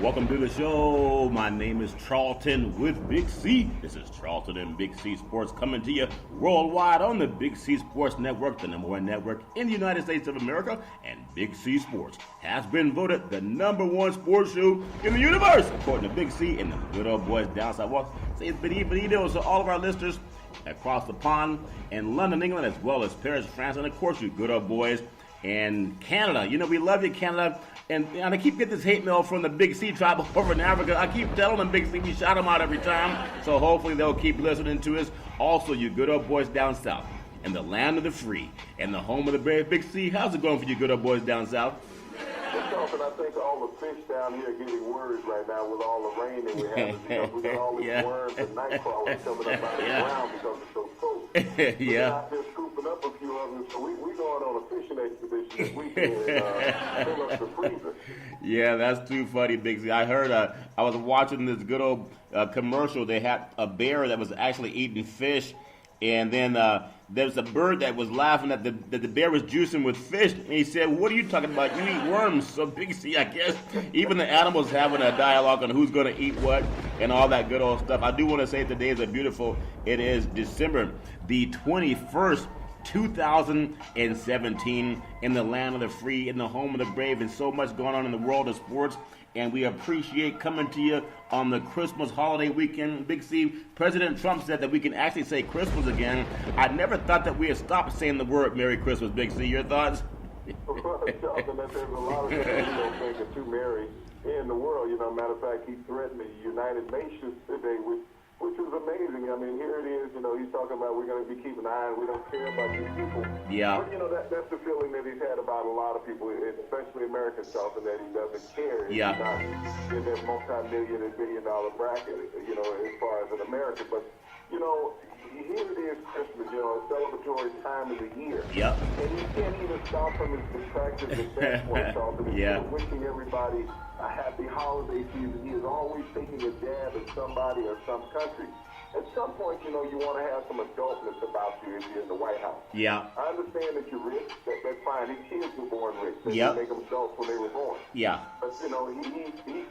Welcome to the show. My name is Charlton with Big C. This is Charlton and Big C Sports coming to you worldwide on the Big C Sports Network, the number one network in the United States of America. And Big C Sports has been voted the number one sports show in the universe, according to Big C and the good old boys down south. Well, say it's benito to all of our listeners across the pond in London, England, as well as Paris, France, and of course you good old boys in Canada. You know, we love you, Canada. And I keep getting this hate mail from the Big C tribe over in Africa. I keep telling them, Big C, we shout them out every time. So hopefully they'll keep listening to us. Also, you good old boys down south, and the land of the free, and the home of the brave. Big C, how's it going for you good old boys down south? And I think all the fish down here are getting worried right now with all the rain that we have because we got all these worms and night crawlers coming up out of the ground because it's so cold. We're out there scooping up a few of them, so we're going on a fishing expedition this weekend and fill up the freezer. Yeah, that's too funny, Big C. I heard, I was watching this good old commercial. They had a bear that was actually eating fish, and then there was a bird that was laughing that the bear was juicing with fish. And he said, what are you talking about? You eat worms. So Big C, I guess, even the animals having a dialogue on who's going to eat what and all that good old stuff. I do want to say today is it is December the 21st, 2017, in the land of the free, in the home of the brave, and so much going on in the world of sports. And we appreciate coming to you on the Christmas holiday weekend. Big C, President Trump said that we can actually say Christmas again. I never thought that we had stopped saying the word Merry Christmas, Big C. Your thoughts? There's a lot of people who don't think are too merry in the world. You know, matter of fact, he threatened the United Nations today, which was amazing. I mean, here it is, you know, he's talking about we're going to be keeping an eye on, we don't care about these people. Yeah. But, you know, that's the feeling that he's had about a lot of people, especially Americans, Charlton, that he doesn't care. Yeah. He's not in that multi-million and billion-dollar bracket, you know, as far as in America. But, you know, here it is Christmas, you know, a celebratory time of the year. Yep. And he can't even stop from his distractions at that point, Charlton. Instead of wishing everybody a happy holiday season, he is always taking a jab at somebody or some country. At some point, you know, you want to have some adultness about you if you're in the White House. Yeah. I understand that you're rich. That's fine. His kids were born rich. They Yep. make them adults when they were born. Yeah. But, you know, he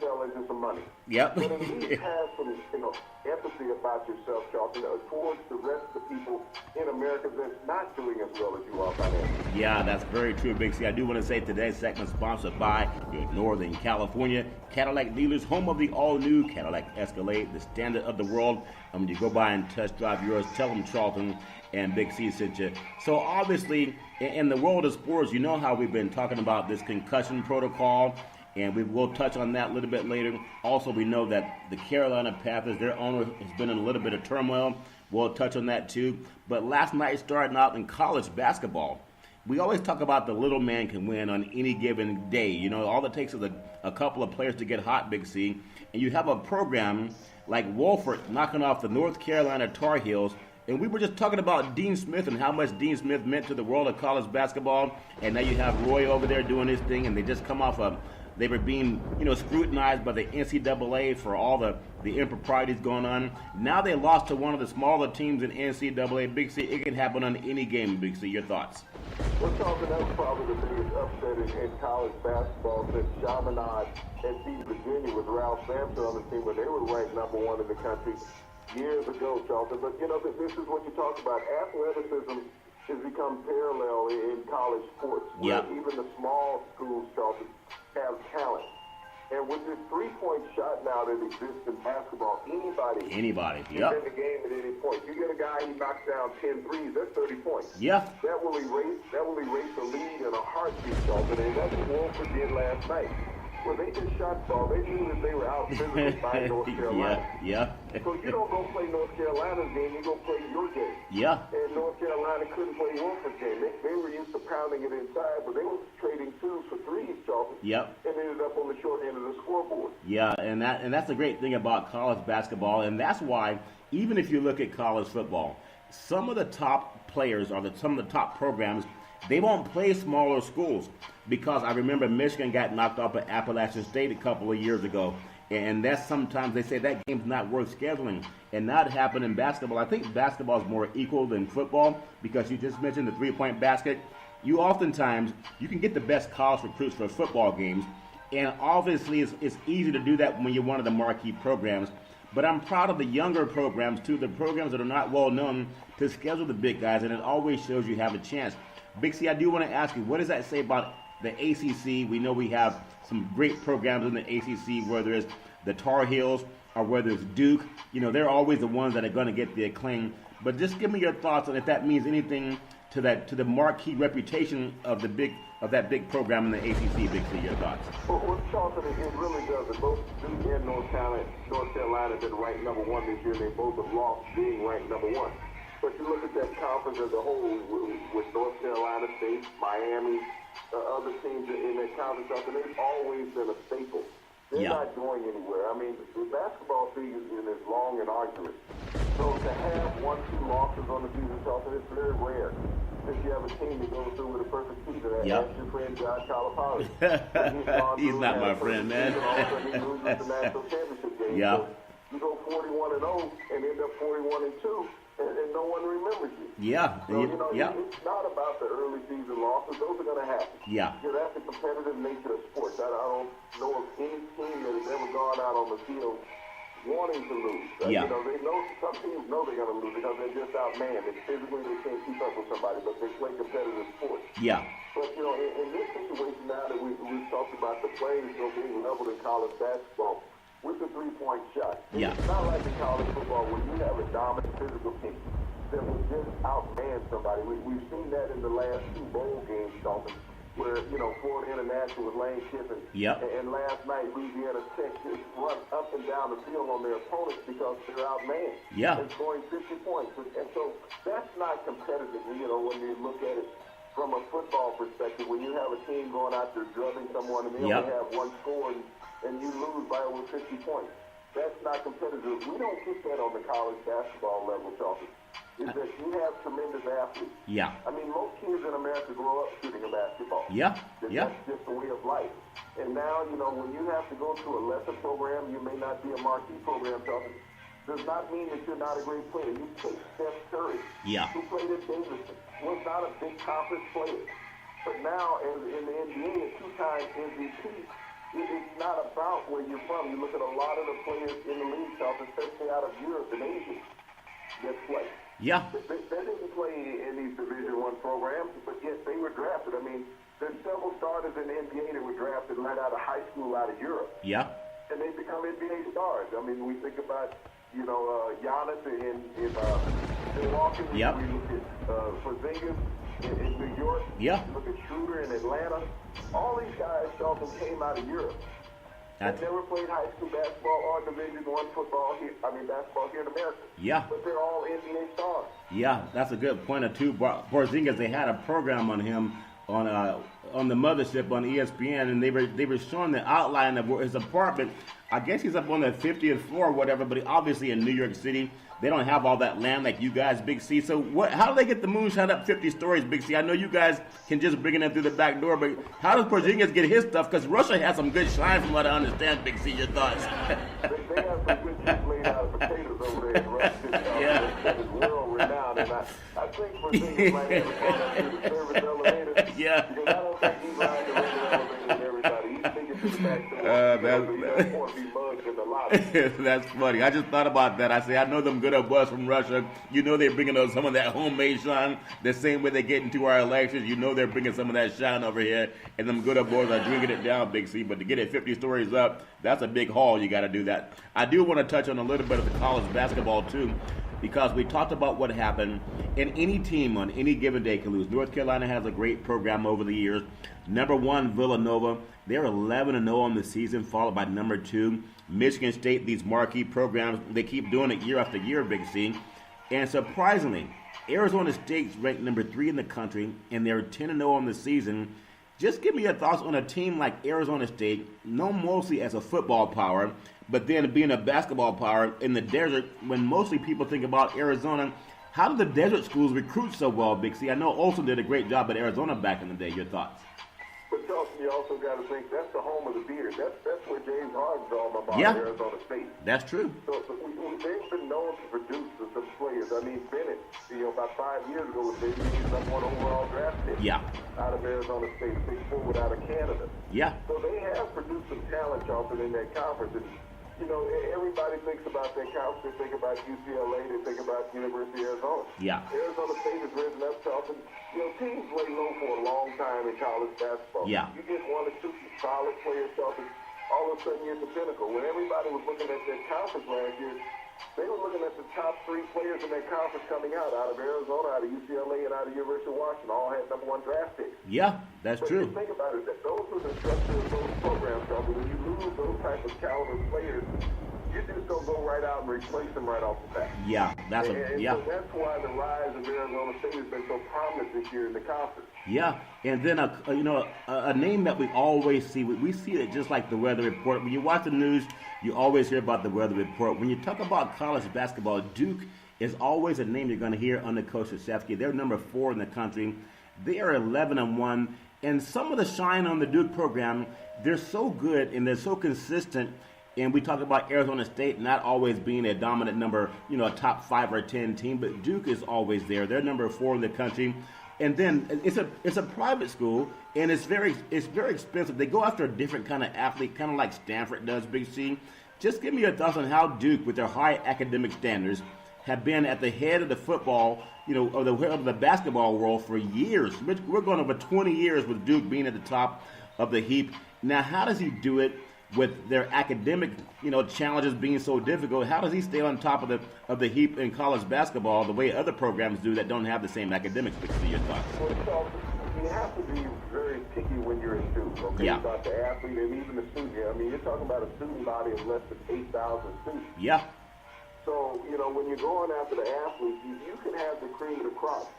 fell into some money. Yep. But at least have some, you know, empathy about yourself, Charlton, towards the rest of the people in America that's not doing as well as you are financially. Yeah, that's very true, Big C. I do want to say today's segment sponsored by your Northern California Cadillac dealers, home of the all-new Cadillac Escalade, the standard of the world. When you go by and test drive yours, tell them Charlton and Big C sent you. So obviously, in the world of sports, you know how we've been talking about this concussion protocol, and we will touch on that a little bit later. Also, we know that the Carolina Panthers, their owner has been in a little bit of turmoil. We'll touch on that too. But last night, starting out in college basketball, we always talk about the little man can win on any given day. You know, all it takes is a couple of players to get hot, Big C. And you have a program like Wolford knocking off the North Carolina Tar Heels. And we were just talking about Dean Smith and how much Dean Smith meant to the world of college basketball. And now you have Roy over there doing his thing, and they just come off they were being, you know, scrutinized by the NCAA for all the improprieties going on. Now they lost to one of the smaller teams in NCAA. Big C, it can happen on any game, Big C. Your thoughts? Well, Charlton, that's probably the biggest upset in college basketball since Chaminade had beat Virginia with Ralph Sampson on the team when they were ranked number one in the country years ago, Charlton. But, you know, this is what you talk about. Athleticism has become parallel in college sports. Yeah. Even the small schools, Charlton, have talent. And with this three-point shot now that exists in basketball, anybody yep. can win the game at any point. You get a guy who knocks down 10 threes, that's 30 points. Yeah. That will erase the lead in a heartbeat, Charlton, and that's what Wolford did last night. Well, they just shot ball. They knew that they were out physically by North Carolina. Yeah. So you don't go play North Carolina's game, you go play your game. Yeah. And North Carolina couldn't play Wolford's game. They were used to pounding it inside, but they were trading twos for threes, Charlton. Yep. And ended up on the short end of the scoreboard. Yeah, and that's the great thing about college basketball, and that's why even if you look at college football, some of the top players or some of the top programs, they won't play smaller schools, because I remember Michigan got knocked off at Appalachian State a couple of years ago, and that's sometimes they say that game's not worth scheduling, and that happened in basketball. I think basketball is more equal than football, because you just mentioned the three-point basket. You oftentimes, you can get the best college recruits for football games, And obviously, it's easy to do that when you're one of the marquee programs. But I'm proud of the younger programs, too, the programs that are not well known, to schedule the big guys, and it always shows you have a chance. Big C, I do want to ask you, what does that say about the ACC? We know we have some great programs in the ACC, whether it's the Tar Heels or whether it's Duke. You know, they're always the ones that are going to get the acclaim. But just give me your thoughts on if that means anything to the marquee reputation of that big program in the ACC. Big C, your thoughts? Well, Charleston, it really does. Both Duke and North Carolina have been ranked number one this year. They both have lost being ranked number one. But you look at that conference as a whole with North Carolina State, Miami, other teams in that conference, they've always been a staple. They're not going anywhere. I mean, the basketball season is long and arduous. So to have 1-2 losses on the season, Charleston, it's very rare. Since you have a team that goes through with a perfect season, that's your friend John Calipari. He's not my friend, man. He loses the national championship game. Yeah. So you go 41-0 and end up 41-2. And no one remembers you. Yeah. So, it's not about the early season losses. Those are going to happen. Yeah. That's the competitive nature of sports. I don't know of any team that has ever gone out on the field wanting to lose. Yeah. They know, some teams know they're going to lose because they're just outmanned. And physically they can't keep up with somebody, but they play competitive sports. Yeah. But, in this situation now that we've talked about the playing field being leveled in college basketball, with the three-point shot. It's not like in college football where you have a dominant physical team that will just outman somebody. We've seen that in the last two bowl games, Dalton, where, Florida International with Lane Kiffin. And last night, Louisiana Tech just run up and down the field on their opponents because they're outmanned. And scoring 50 points. And so that's not competitive, when you look at it from a football perspective. When you have a team going out there drubbing someone and they only have one score and you lose by over 50 points. That's not competitive. We don't get that on the college basketball level, Charleston. Is that you have tremendous athletes. I mean, most kids in America grow up shooting a basketball. That's just the way of life. And now, when you have to go to a lesser program, you may not be a marquee program, Charleston. Does not mean that you're not a great player. You take Steph Curry, who played at Davidson, was not a big conference player. But now, in the NBA, a two-time MVP, it's not about where you're from. You look at a lot of the players in the league, especially out of Europe and Asia, that play. They didn't play in these Division I programs, but yet they were drafted. I mean, there's several starters in the NBA that were drafted right out of high school out of Europe. And they become NBA stars. I mean, we think about, Giannis in Milwaukee. We look at Porzingis in New York. Look at Schroeder in Atlanta. All these guys, Charleston, came out of Europe. They never played high school basketball or Division I basketball here in America. But they're all NBA stars. That's a good point, too. Porzingis, they had a program on him on the mothership on ESPN, and they were showing the outline of his apartment. I guess he's up on the 50th floor or whatever, but obviously in New York City, they don't have all that land like you guys, Big C. So how do they get the moonshot up 50 stories, Big C? I know you guys can just bring it in through the back door, but how does Porzingis get his stuff? Because Russia has some good shine from what I understand, Big C. Your thoughts? They have some good chips laid out of potatoes over there in Russia. That is world-renowned, and I think Porzingis might have a the service elevator. Because I don't think he's lying to the elevator with everybody. He's thinking to the back door. He doesn't want to be mugged in the lobby. That's funny. I just thought about that. I say, I know them good old boys from Russia. They're bringing us some of that homemade shine. The same way they get into our elections, they're bringing some of that shine over here. And them good old boys are drinking it down, Big C. But to get it 50 stories up, that's a big haul. You got to do that. I do want to touch on a little bit of the college basketball, too, because we talked about what happened. And any team on any given day can lose. North Carolina has a great program over the years. Number 1, Villanova. They're 11-0 on the season, followed by number 2, Michigan State. These marquee programs, they keep doing it year after year, Big C. And surprisingly, Arizona State's ranked number 3 in the country, and they're 10-0 on the season. Just give me your thoughts on a team like Arizona State, known mostly as a football power, but then being a basketball power in the desert. When mostly people think about Arizona, how do the desert schools recruit so well, Big C? I know Olsen did a great job at Arizona back in the day. Your thoughts? But Charles, Charlton, you also got to think that's the home of the beard. That's where James Harden's alma mater, Yeah. Arizona State. That's true. So they've been known to produce some players. I mean, Bennett, about 5 years ago was maybe the number one overall draft pick. Yeah. Out of Arizona State, a big forward out of Canada. Yeah. So they have produced some talent, Charlton, in that conference. And, everybody thinks about that conference. They think about UCLA. They think about University of Arizona. Yeah. Arizona State has risen up, Charlton. Teams lay low for a long time in college basketball. Yeah. You get one or two solid players, Charlton, all of a sudden you're at the pinnacle. When everybody was looking at that conference last year, they were looking at the top 3 players in that conference coming out of Arizona, out of UCLA, and out of University of Washington. All had number 1 draft picks. Yeah, that's But true. you think about it, that those were the structure of those programs, Charlton. When you lose those type of caliber players, you just don't go right out and replace them right off the bat. Yeah, And so that's why the rise of Arizona State has been so prominent this year in the conference. Yeah, and then a name that we always see. We see it just like the weather report. When you watch the news, you always hear about the weather report. When you talk about college basketball, Duke is always a name you're going to hear under Coach Krzyzewski. They're number 4 in the country. They are 11-1, and some of the shine on the Duke program. They're so good and they're so consistent. And we talk about Arizona State not always being a dominant number, a top 5 or 10 team, but Duke is always there. They're number 4 in the country. And then it's a private school, and it's very expensive. They go after a different kind of athlete, kind of like Stanford does, Big C. Just give me your thoughts on how Duke, with their high academic standards, have been at the head of the football, of the basketball world for years. We're going over 20 years with Duke being at the top of the heap. Now, how does he do it with their academic, challenges being so difficult? How does he stay on top of the heap in college basketball the way other programs do that don't have the same academics? Because of your thoughts. Well, you have to be very picky when you're a student, okay? Yeah. About the athlete and even the student. I mean, you're talking about a student body of less than 8,000 students. Yeah. So, when you're going after the athlete, you can have the cream of the crop.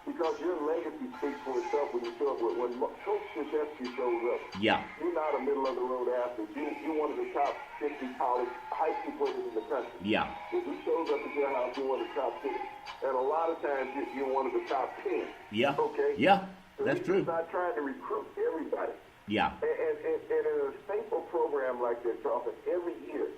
Because your legacy speaks for itself when you show up. When Coach Krzyzewski shows up, Yeah. you're not a middle-of-the-road athlete. You're one of the top 50 college high school players in the country. Yeah. If he shows up at your house, you're one of the top 50. And a lot of times, you're one of the top 10. Yeah. Okay? Yeah. So That's true. He's not trying to recruit everybody. Yeah. And in a staple program like that, Charlton, every year,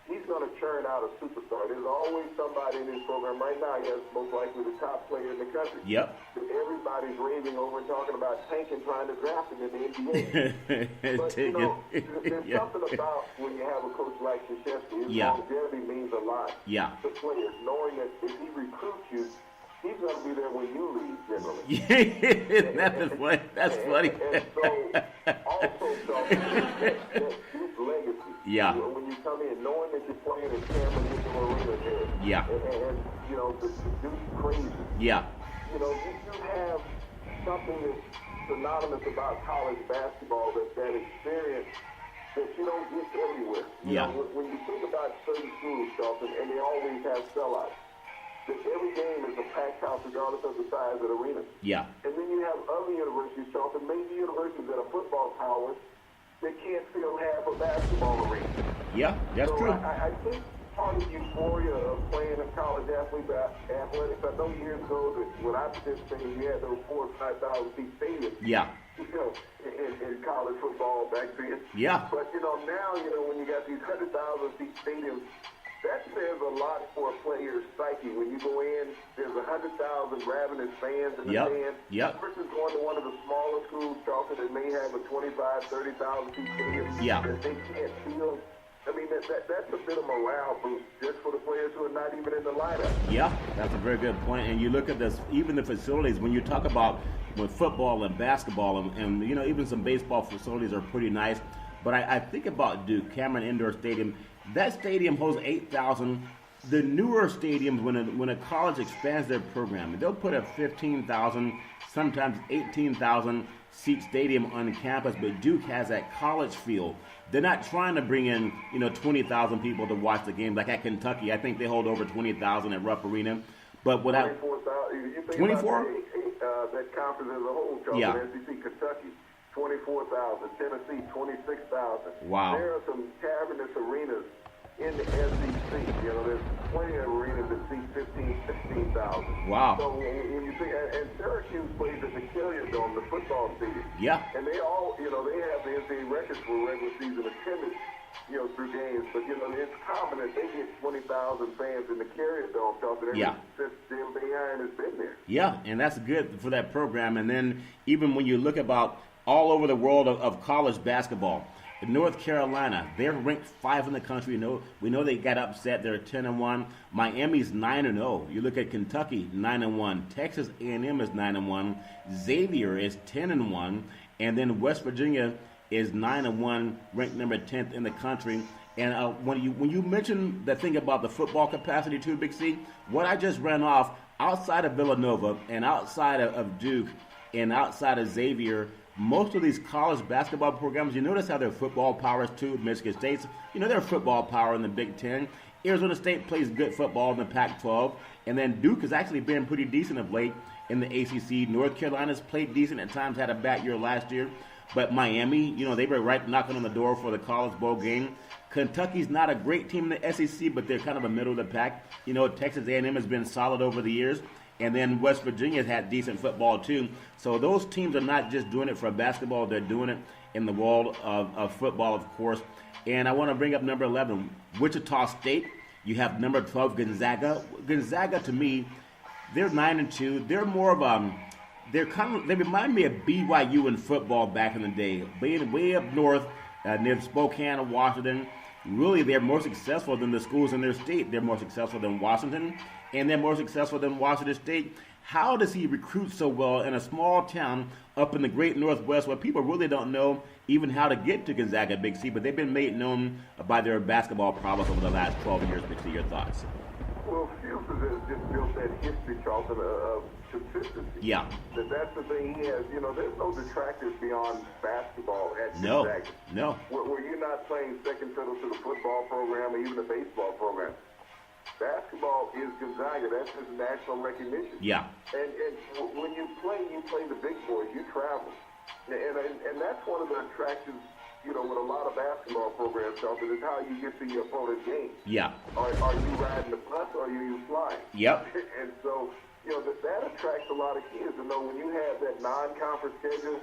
he's going to churn out a superstar. There's always somebody in his program. Right now, he has most likely the top player in the country. Yep. Everybody's raving over and talking about tanking, trying to draft him in the NBA. But, there's something about when you have a coach like Krzyzewski, his longevity means a lot to players, knowing that if he recruits you, he's going to be there when you leave, generally. That's funny. And so, also, that's his legacy. Yeah. When you come in, knowing that you're playing in Cameron Arena there. Yeah. And the dude's crazy. Yeah. You have something that's synonymous about college basketball, that experience that you don't get everywhere. When you think about certain schools, Charlton, and they always have sellouts, that every game is a packed house regardless of the size of the arena. Yeah. And then you have other universities, Charlton, maybe universities that are football towers that can't fill half a basketball arena. Yeah, that's true. I think part of the euphoria of playing in college athletics, I know years ago that when I participated, we had those 4,000 or 5,000 seat stadiums. Yeah. In college football back then. Yeah. But now, when you got these 100,000 seat stadiums, that says a lot for a player's psyche. When you go in, there's 100,000 ravenous fans in the stands. Yep. Versus going to one of the smaller schools, Charlton, that may have a 25,000, 30,000 seat stadium that they can't fill. I mean, that's a bit of morale boost just for the players who are not even in the lineup. Yeah, that's a very good point. And you look at this, even the facilities, when you talk about with football and basketball and even some baseball facilities are pretty nice. But I think about Duke, Cameron Indoor Stadium. That stadium holds 8,000. The newer stadiums, when a college expands their program, they'll put a 15,000, sometimes 18,000 seat stadium on campus. But Duke has that college feel. They're not trying to bring in 20,000 people to watch the game like at Kentucky. I think they hold over 20,000 at Rupp Arena. But without 24, that conference as a whole, Charlton, SEC, Kentucky. 24,000, Tennessee, 26,000. Wow. There are some cavernous arenas in the SEC. There's plenty of arenas that seat 16,000. Wow. So when you think, and Syracuse plays at the Carrier Dome, the football stadium. Yeah. And they all, they have the NCAA records for regular season attendance, through games. But, it's common that they get 20,000 fans in the Carrier Dome, since Jim Boeheim has been there. Yeah, and that's good for that program. And then even when you look about all over the world of college basketball, in North Carolina, they're ranked 5 in the country. We know they got upset. They're 10-1. Miami's 9-0. You look at Kentucky, 9-1. Texas A&M is 9-1. Xavier is 10-1, and then West Virginia is 9-1, ranked number 10th in the country. And when you mention the thing about the football capacity too, Big C, what I just ran off, outside of Villanova and outside of Duke and outside of Xavier, most of these college basketball programs, you notice how they're football powers too. Michigan State's, they're football power in the Big Ten. Arizona State plays good football in the Pac-12. And then Duke has actually been pretty decent of late in the ACC. North Carolina's played decent at times, had a bad year last year. But Miami, they were right knocking on the door for the College Bowl game. Kentucky's not a great team in the SEC, but they're kind of a middle of the pack. Texas A&M has been solid over the years. And then West Virginia's had decent football too. So those teams are not just doing it for basketball, they're doing it in the world of football, of course. And I want to bring up number 11, Wichita State. You have number 12, Gonzaga. Gonzaga, to me, they're 9-2. They're more of they remind me of BYU in football back in the day. Being way up north, near Spokane, Washington. Really, they're more successful than the schools in their state. They're more successful than Washington, and they're more successful than Washington State. How does he recruit so well in a small town up in the great Northwest where people really don't know even how to get to Gonzaga, Big C, but they've been made known by their basketball prowess over the last 12 years, Big C? Your thoughts? Well, Fields has just built that history, Charlton, of consistency. Yeah. That's the thing he has. There's no detractors beyond basketball at Gonzaga. No. Where you're not playing second fiddle to the football program or even the baseball program. Basketball is Gonzaga. That's his national recognition. Yeah. And when you play the big boys. You travel. And that's one of the attractions, with a lot of basketball programs, Charlton, is how you get to your opponent's game. Yeah. Are you riding the bus or are you flying? Yep. And so, that attracts a lot of kids to know when you have that non-conference schedule.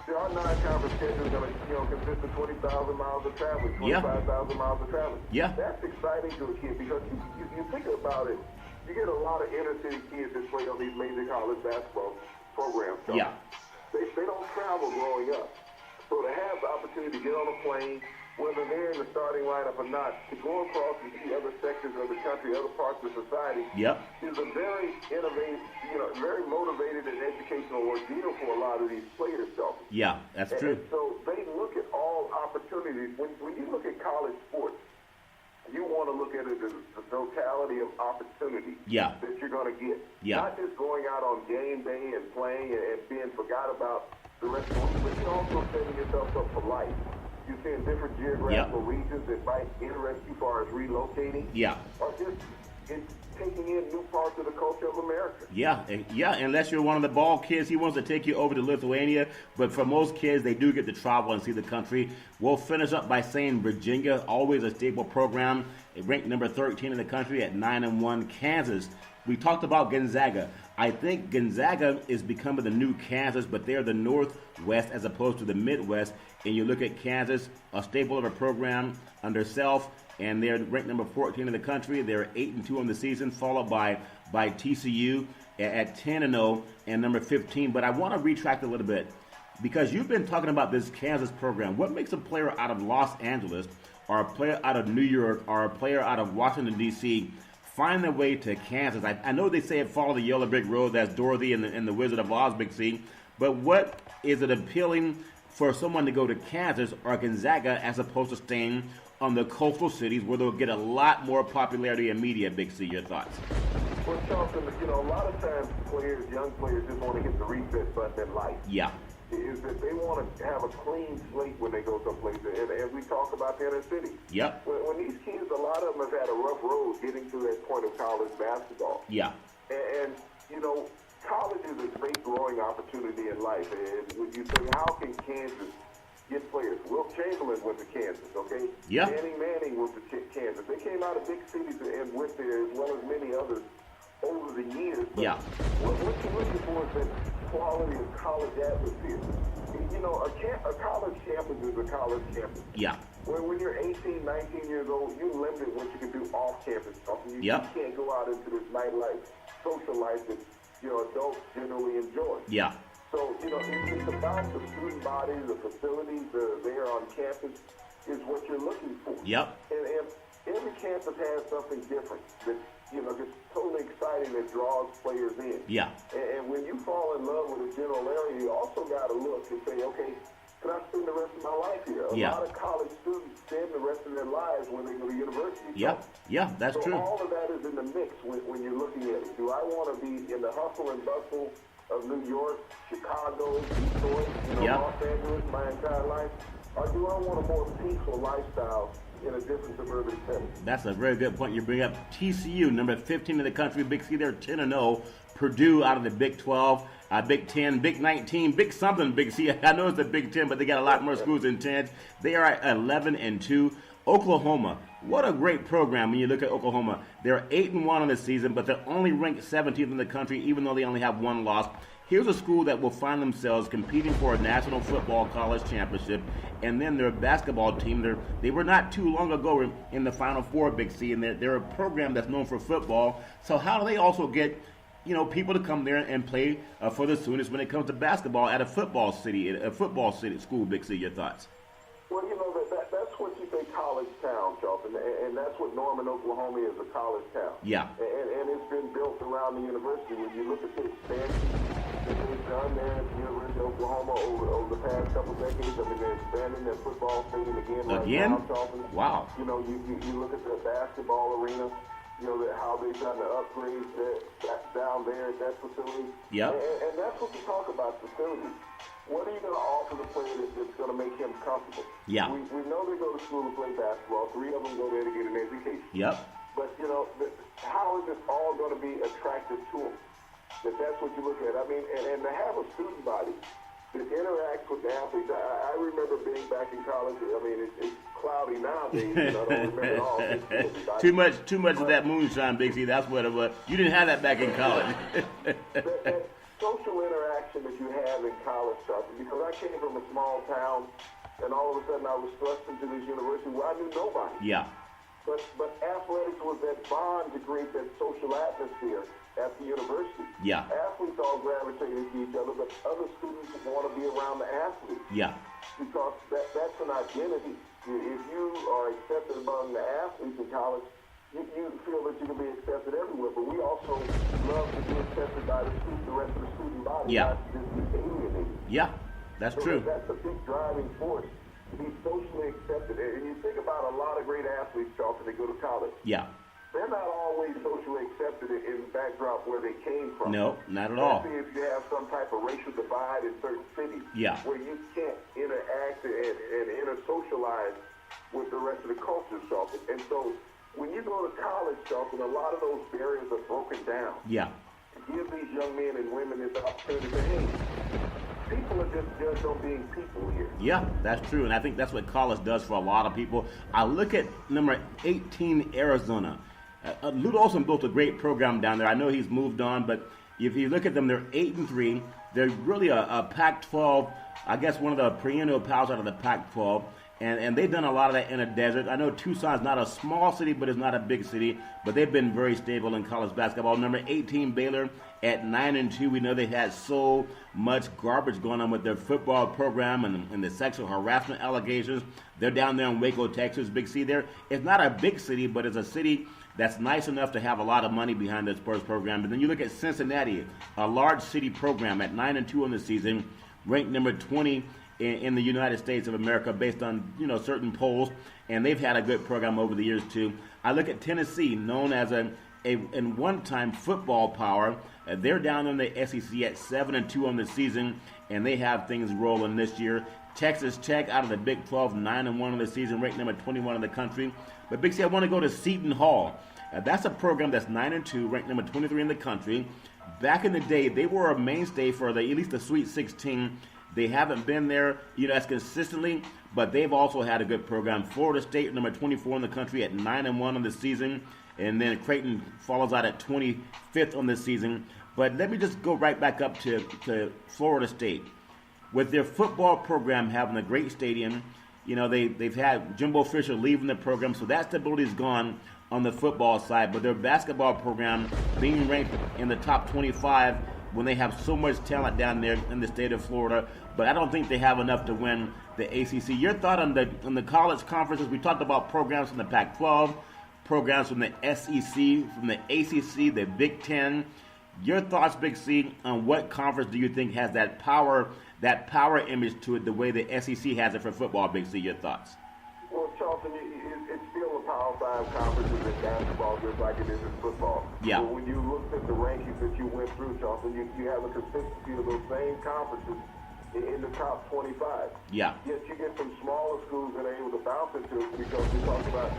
Our non-conference schedule is going to, consist of 20,000 miles of traveling, 25,000 miles of traveling. Yeah. That's exciting to a kid because you think about it, you get a lot of inner-city kids that play on these major college basketball programs. So yeah. They don't travel growing up. So to have the opportunity to get on a plane, whether they're in the starting lineup or not, to go across and see other sectors of the country, other parts of society, is a very innovative, very motivated and educational ordeal for a lot of these players, Charlton. Yeah, that's true. And so they look at all opportunities. When you look at college sports, you want to look at it as the totality of opportunity that you're going to get. Not just going out on game day and playing and being forgot about the rest of the week, but you're also setting yourself up for life. You're seeing different geographical regions that might interest you as far as relocating. Or just taking in new parts of the culture of America. Yeah, unless you're one of the ball kids, he wants to take you over to Lithuania. But for most kids, they do get to travel and see the country. We'll finish up by saying Virginia, always a stable program. It ranked number 13 in the country at 9-1. Kansas, we talked about Gonzaga. I think Gonzaga is becoming the new Kansas, but they're the Northwest as opposed to the Midwest. And you look at Kansas, a staple of a program under Self, and they're ranked number 14 in the country. They're 8-2 on the season, followed by TCU at 10-0 and number 15. But I want to retract a little bit because you've been talking about this Kansas program. What makes a player out of Los Angeles or a player out of New York or a player out of Washington, D.C. find their way to Kansas? I know they say it follow the yellow brick road. That's Dorothy and the Wizard of Oz, Big C. But what is it appealing for someone to go to Kansas or Gonzaga as opposed to staying on the coastal cities where they'll get a lot more popularity in media? Big C, your thoughts? Well, Charlton, a lot of times young players just want to hit the reset button in life. Is that they want to have a clean slate when they go someplace. And we talk about the inner city. When these kids, a lot of them have had a rough road getting to that point of college basketball. And college is a great growing opportunity in life. And when you say, how can Kansas get players. Wilt Chamberlain went to Kansas, okay? Yeah. Danny Manning went to Kansas. They came out of big cities and went there, as well as many others, over the years. But Yeah. what you're looking for is that quality of college atmosphere. You know, a college campus is a college campus. Yeah. When you're 18, 19 years old, you're limited what you can do off campus. You can't go out into this nightlife, social life that, you know, adults generally enjoy. Yeah. So, you know, it's about the student body, the facilities there on campus is what you're looking for. Yep. And every campus has something different that, you know, just totally exciting that draws players in. Yeah. And when you fall in love with a general area, you also got to look and say, okay, can I spend the rest of my life here? A lot of college students spend the rest of their lives when they go to university. Yeah, yeah, that's so true. All of that is in the mix when you're looking at it. Do I want to be in the hustle and bustle of New York, Chicago, Detroit, Los Angeles my entire life? Or do I want a more peaceful lifestyle in a different suburban setting? That's a very good point you bring up. TCU, number 15 in the country, Big C, they're 10-0. Purdue out of the Big 12, Big 10, Big 19, Big something, Big C. I know it's the Big 10, but they got a lot more schools than 10. They are at 11-2. Oklahoma, what a great program when you look at Oklahoma. They're 8-1 on the season, but they're only ranked 17th in the country, even though they only have one loss. Here's a school that will find themselves competing for a National Football College Championship, and then their basketball team, they were not too long ago in the Final Four, Big C, and they're a program that's known for football. So how do they also get people to come there and play for the Sooners when it comes to basketball at a football city school, Big C? Your thoughts? Well, that's what you say college town, Charlton, and that's what Norman, Oklahoma is, a college town. Yeah. And it's been built around the university. When you look at the expansion that they've done there at the University of Oklahoma over the past couple decades, I mean, they're expanding their football stadium again right now, Charlton. Wow. You look at the basketball arena, how they've done the upgrades down there at that facility. Yep. And that's what you talk about, facilities. What are you going to offer the player that's going to make him comfortable? Yeah. We know they go to school to play basketball. 3 of them go there to get an education. Yep. But, how is this all going to be attractive to them? That's what you look at. I mean, and to have a student body that interacts with the athletes. I remember being back in college. I mean, it's cloudy nowadays. I don't remember it all. Too much of that moonshine, Big C. That's what it was. You didn't have that back in college. that social interaction that you have in college, because I came from a small town, and all of a sudden I was thrust into this university where I knew nobody. Yeah. But athletics was that bond to create that social atmosphere at the university. Yeah. Athletes all gravitated to each other, but other students want to be around the athletes. Yeah. Because that's an identity. If you are accepted among the athletes in college, you feel that you can be accepted everywhere. But we also love to be accepted by the rest of the student body, Yeah. not just be alienated. Yeah, that's true. That's a big driving force, to be socially accepted. And you think about a lot of great athletes, Charlton, they go to college. Yeah. They're not always socially accepted in the backdrop where they came from. No, not at all. Especially if you have some type of racial divide in certain cities, where you can't interact and inter-socialize with the rest of the culture, Charlton. And so when you go to college, Charlton, a lot of those barriers are broken down. Yeah. To give these young men and women this opportunity to say, hey, people are just judged on being people here. Yeah, that's true, and I think that's what college does for a lot of people. I look at number 18, Arizona. Lute Olson built a great program down there. I know he's moved on, but if you look at them, they're 8-3. They're really a Pac-12, I guess one of the perennial pals out of the Pac-12. And they've done a lot of that in a desert. I know Tucson's not a small city, but it's not a big city. But they've been very stable in college basketball. Number 18, Baylor at 9-2. We know they've had so much garbage going on with their football program and the sexual harassment allegations. They're down there in Waco, Texas, Big C there. It's not a big city, but it's a city that's nice enough to have a lot of money behind the sports program. And then you look at Cincinnati, a large city program at 9-2 in the season, ranked number 20 in the United States of America based on certain polls, and they've had a good program over the years too. I look at Tennessee, known as a one-time football power. They're down in the SEC at 7-2 on the season, and they have things rolling this year. Texas Tech out of the Big 12, 9-1 on the season, ranked number 21 in the country. But Big C, I want to go to Seton Hall. That's a program that's 9-2, ranked number 23 in the country. Back in the day, they were a mainstay for at least the Sweet 16 They haven't been there, as consistently, but they've also had a good program. Florida State, number 24 in the country, at 9-1 on the season, and then Creighton follows out at 25th on the season. But let me just go right back up to Florida State. With their football program having a great stadium, they've had Jimbo Fisher leaving the program, so that stability is gone on the football side. But their basketball program being ranked in the top 25 when they have so much talent down there in the state of Florida, but I don't think they have enough to win the ACC. Your thought on the college conferences? We talked about programs from the Pac-12, programs from the SEC, from the ACC, the Big Ten. Your thoughts, Big C, on what conference do you think has that power image to it, the way the SEC has it for football? Big C, your thoughts? Well, Charleston, it's still a Power 5 conference in basketball, just like it is in football. Yeah. But when you looked at the rankings that you went through, Charleston, you have a consistency of those same conferences in the top 25. Yeah. Yet you get some smaller schools that are able to bounce into it, because we talk about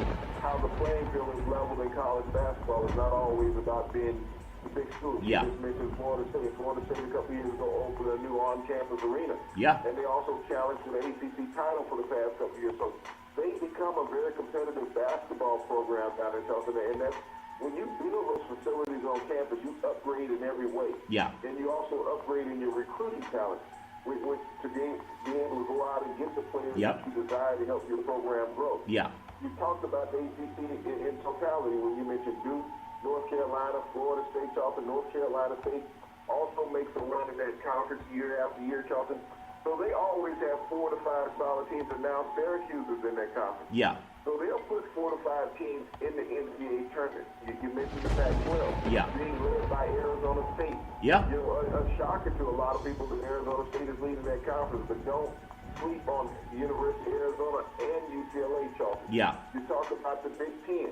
how the playing field is leveled in college basketball. It's not always about being the big schools. Yeah. You just mentioned Florida State. Florida State a couple years ago opened a new on-campus arena. Yeah. And they also challenged for the ACC title for the past couple years. So they become a very competitive basketball program down in Charleston. And that's when you build those facilities on campus, you upgrade in every way. Yeah. And you also upgrade in your recruiting talent, which to be able to go out and get the players Yep. that you desire to help your program grow. Yeah. You talked about the ACC in totality when you mentioned Duke, North Carolina, Florida State, Charleston. North Carolina State also makes a run in that conference year after year, Charleston. So they always have 4 to 5 solid teams, and now Syracuse is in that conference. Yeah. So they'll put 4 to 5 teams in the NCAA tournament. You mentioned the Pac-12 Yeah. being led by Arizona State. Yeah. A shocker to a lot of people that Arizona State is leading that conference, but don't sleep on the University of Arizona and UCLA, Charleston. Yeah. You talk about the Big Ten.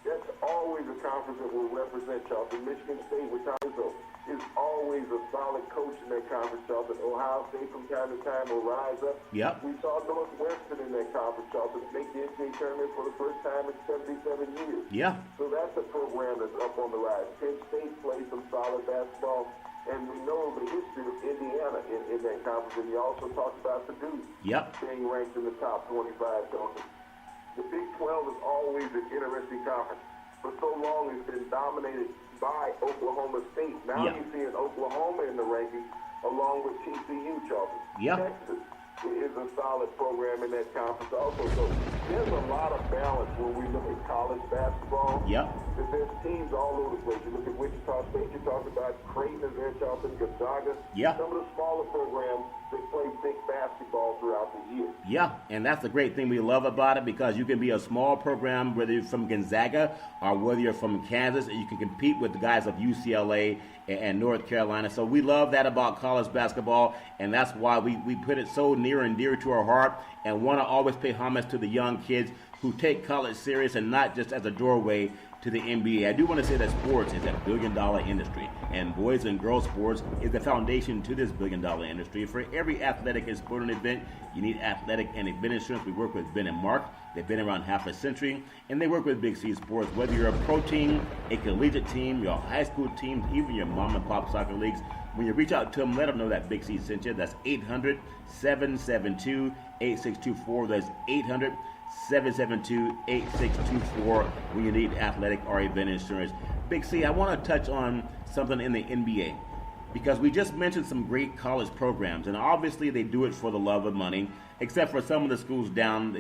That's always a conference that will represent Charleston. Michigan State with Tom Izzo is always a solid coach in that conference, Charleston. Ohio State from time to time will rise up. Yep. We saw Northwestern in that conference, Charleston, make the NCAA tournament for the first time in 77 years. Yeah. So that's a program that's up on the rise. Penn State plays some solid basketball, and we know the history of Indiana in that conference. And you also talked about Purdue Yep. being ranked in the top 25, Charleston. The Big 12 is always an interesting conference. For so long, it's been dominated by Oklahoma State. Now Yeah. you see an Oklahoma in the rankings, along with TCU, Charleston. Yeah. Texas is a solid program in that conference also. So there's a lot of balance when we look at college basketball. Yep. Because there's teams all over the place. You look at Wichita State, you talk about Creighton is there, Charleston, Gonzaga. Yeah. Some of the smaller programs that play big basketball throughout the year. Yeah, and that's the great thing we love about it, because you can be a small program, whether you're from Gonzaga or whether you're from Kansas, and you can compete with the guys of UCLA and North Carolina. So we love that about college basketball, and that's why we put it so near and dear to our heart and want to always pay homage to the young kids who take college serious and not just as a doorway to the NBA. I do want to say that sports is a billion-dollar industry, and boys and girls sports is the foundation to this billion-dollar industry. For every athletic and sporting event, you need athletic and event insurance. We work with Ben and Mark. They've been around half a century, and they work with Big C Sports. Whether you're a pro team, a collegiate team, your high school team, even your mom and pop soccer leagues, when you reach out to them, let them know that Big C sent you. That's 800-772-8624. That's 800-772-8624 when you need athletic or event insurance. Big C, I want to touch on something in the NBA, because we just mentioned some great college programs, and obviously they do it for the love of money, except for some of the schools down.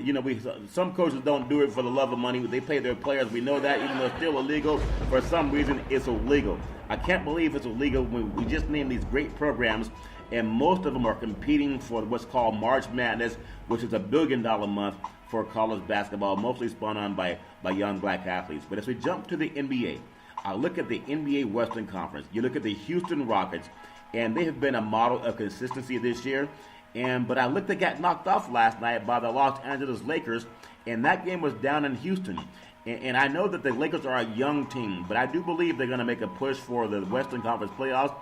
Some coaches don't do it for the love of money. They pay their players. We know that, even though it's still illegal. For some reason, it's illegal. I can't believe it's illegal when we just named these great programs, and most of them are competing for what's called March Madness, which is $1 billion month for college basketball, mostly spun on by young black athletes. But as we jump to the NBA, I look at the NBA Western Conference. You look at the Houston Rockets, and they have been a model of consistency this year. But I looked, they got knocked off last night by the Los Angeles Lakers, and that game was down in Houston. And I know that the Lakers are a young team, but I do believe they're going to make a push for the Western Conference playoffs.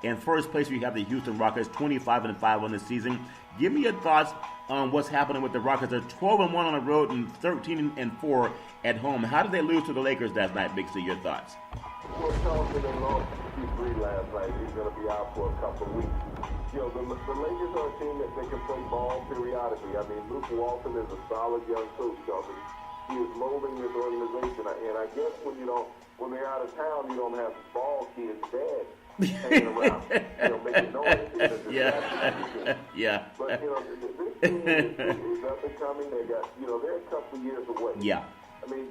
In first place, we have the Houston Rockets, 25-5 on the season. Give me your thoughts on what's happening with the Rockets. They're 12-1 on the road and 13-4 at home. How did they lose to the Lakers last night, Big C? Your thoughts? Well, Charleston, they lost 2-3 last night. He's going to be out for a couple of weeks. The Lakers are a team that they can play ball periodically. I mean, Luke Walton is a solid young coach, Shelton. He is molding this organization, and I guess when they're out of town, you don't have ball kids, dad hanging around, making noise. Yeah. But this team is up and coming. They got, they're a couple of years away. Yeah. I mean,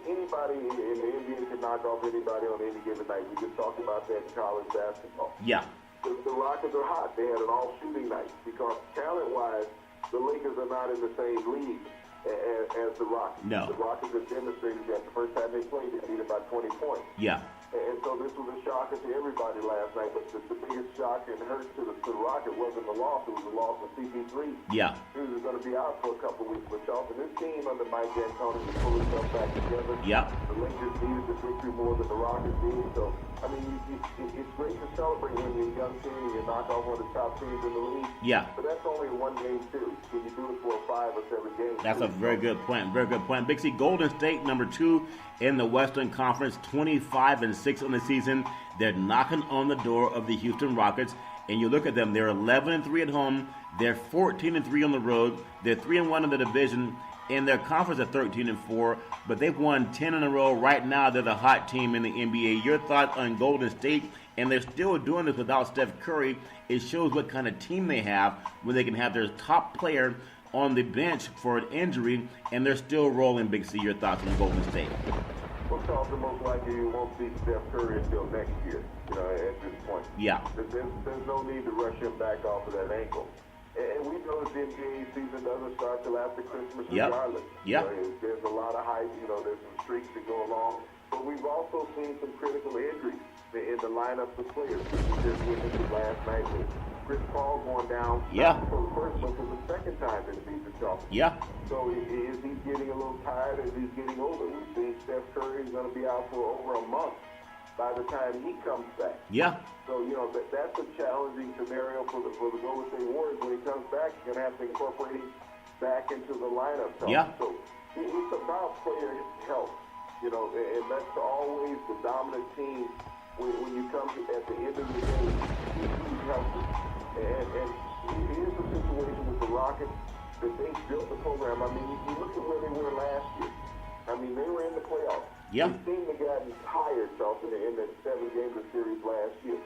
anybody in the NBA can knock off anybody on any given night. We just talked about that in college basketball. Yeah. The Rockets are hot. They had an all-shooting night because talent-wise, the Lakers are not in the same league as the Rockets. No. The Rockets have demonstrated that the first time they played, they needed about 20 points. Yeah. And so this was a shocker to everybody last night. But the biggest shock and hurt to the Rocket wasn't the loss. It was the loss of CP3. Yeah. He was going to be out for a couple of weeks. But Charlton, this team under Mike D'Antoni was pulling itself back together. Yeah. The Lakers needed the victory more than the Rockets did. So, I mean, it's great to celebrate when you're a young team and you knock off one of the top teams in the league. Yeah. But that's only a one-game series. Can you do it for a 5 or 7 games? That's a very good point. Very good point. Big C, Golden State, number 2 in the Western Conference, 25-6 on the season. They're knocking on the door of the Houston Rockets. And you look at them, they're 11-3 at home. They're 14-3 on the road. They're 3-1 in the division. In their conference at 13-4, but they've won 10 in a row. Right now, they're the hot team in the NBA. Your thoughts on Golden State? And they're still doing this without Steph Curry. It shows what kind of team they have when they can have their top player on the bench for an injury, and they're still rolling. Big C, your thoughts on Golden State? Well, Charlton, most likely you won't see Steph Curry until next year, at this point. Yeah. There's no need to rush him back off of that ankle. And we know that the NBA season doesn't start till after Christmas regardless. Yeah. There's a lot of hype. There's some streaks that go along. But we've also seen some critical injuries in the lineup of players. We just witnessed it last night with Chris Paul going down. Yeah. For the first one, for the second time this season, Charlton. Yeah. So is he getting a little tired as he's getting older? We think Steph Curry is going to be out for over a month by the time he comes back. Yeah. So, that's a challenging scenario for the Golden State Warriors. When he comes back, you're going to have to incorporate him back into the lineup. Yeah. So it's about player health, and that's always the dominant team when you come at the end of the day, he's healthy. And here's the situation with the Rockets that they built the program. I mean, you look at where they were last year. I mean, they were in the playoffs. Yeah. They seemed to have gotten tired, Charlton, in that 7-game series last year.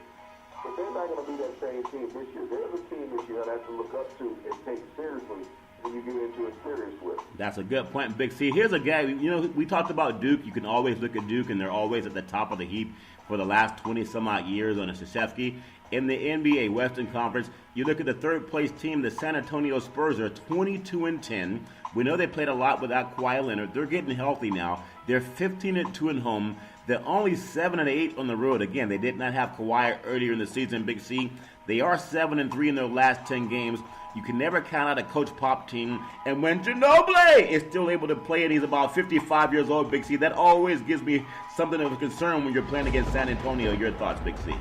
But they're not going to be that same team this year. They're the team that you're going to have to look up to and take seriously when you get into a series with. That's a good point, Big C. Here's a guy, we talked about Duke. You can always look at Duke, and they're always at the top of the heap for the last 20-some-odd years on a Krzyzewski. In the NBA Western Conference, you look at the third-place team, the San Antonio Spurs are 22-10. We know they played a lot without Kawhi Leonard. They're getting healthy now. They're 15-2 at home. They're only 7-8 on the road. Again, they did not have Kawhi earlier in the season, Big C. They are 7-3 in their last 10 games. You can never count out a Coach Pop team. And when Ginobili is still able to play and he's about 55 years old, Big C, that always gives me something of a concern when you're playing against San Antonio. Your thoughts, Big C?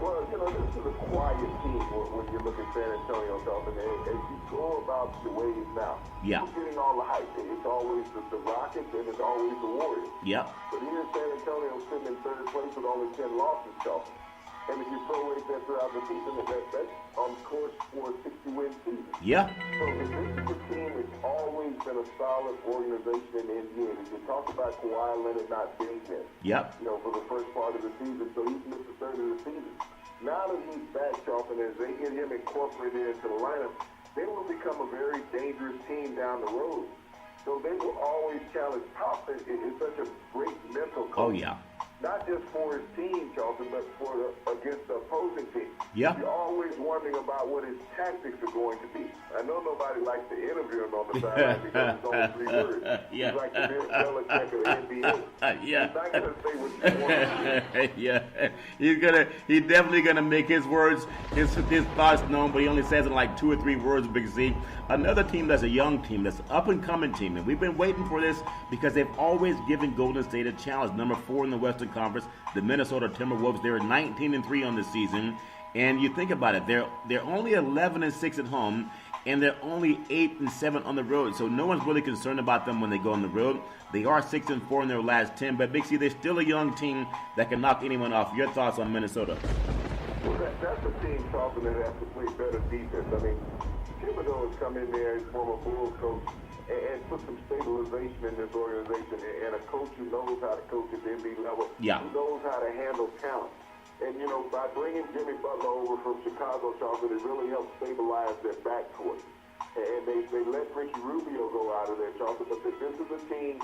Well, this is a quiet team when you look at San Antonio, Charlton. As you go about the ways now, yeah, you're getting all the hype. It's always the Rockets and it's always the Warriors. Yeah. But here's San Antonio sitting in third place with only 10 losses, Charlton. And if you prorate that throughout the season, that's on course for a 60-win season. Yeah. So this is a team that's always been a solid organization in the NBA. If you talk about Kawhi Leonard not being there, yep, for the first part of the season, so he's missed a third of the season. Now that he's back, Charlton, as they get him incorporated into the lineup, they will become a very dangerous team down the road. So they will always challenge. Pop is such a great mental coach. Oh, yeah. Not just for his team, Charlton, but against the opposing team. Yeah. You're always wondering about what his tactics are going to be. I know nobody likes to interview him on the sideline because it's only 3 words. Yeah. He's like the Bill Belichick of the NBA. Yeah. He's not going to say what you want to Yeah. He's definitely gonna make his words, his thoughts known, but he only says it in like 2 or 3 words, Big Z. Another team that's a young team, that's an up-and-coming team, and we've been waiting for this because they've always given Golden State a challenge. Number 4 in the Western Conference, the Minnesota Timberwolves. They're 19-3 on the season, and you think about it, they're only 11-6 at home, and they're only 8-7 on the road. So no one's really concerned about them when they go on the road. They are 6-4 in their last 10, but Big C, they're still a young team that can knock anyone off. Your thoughts on Minnesota? Well, that's a team, Charlton, that has to play better defense. I mean, Thibodeau has come in there as former Bulls coach and put some stabilization in this organization, and a coach who knows how to coach at the NBA level, who knows how to handle talent. And, you know, by bringing Jimmy Butler over from Chicago, Charlton, it really helped stabilize their backcourt. And they let Ricky Rubio go out of there, Charlton, but this is a team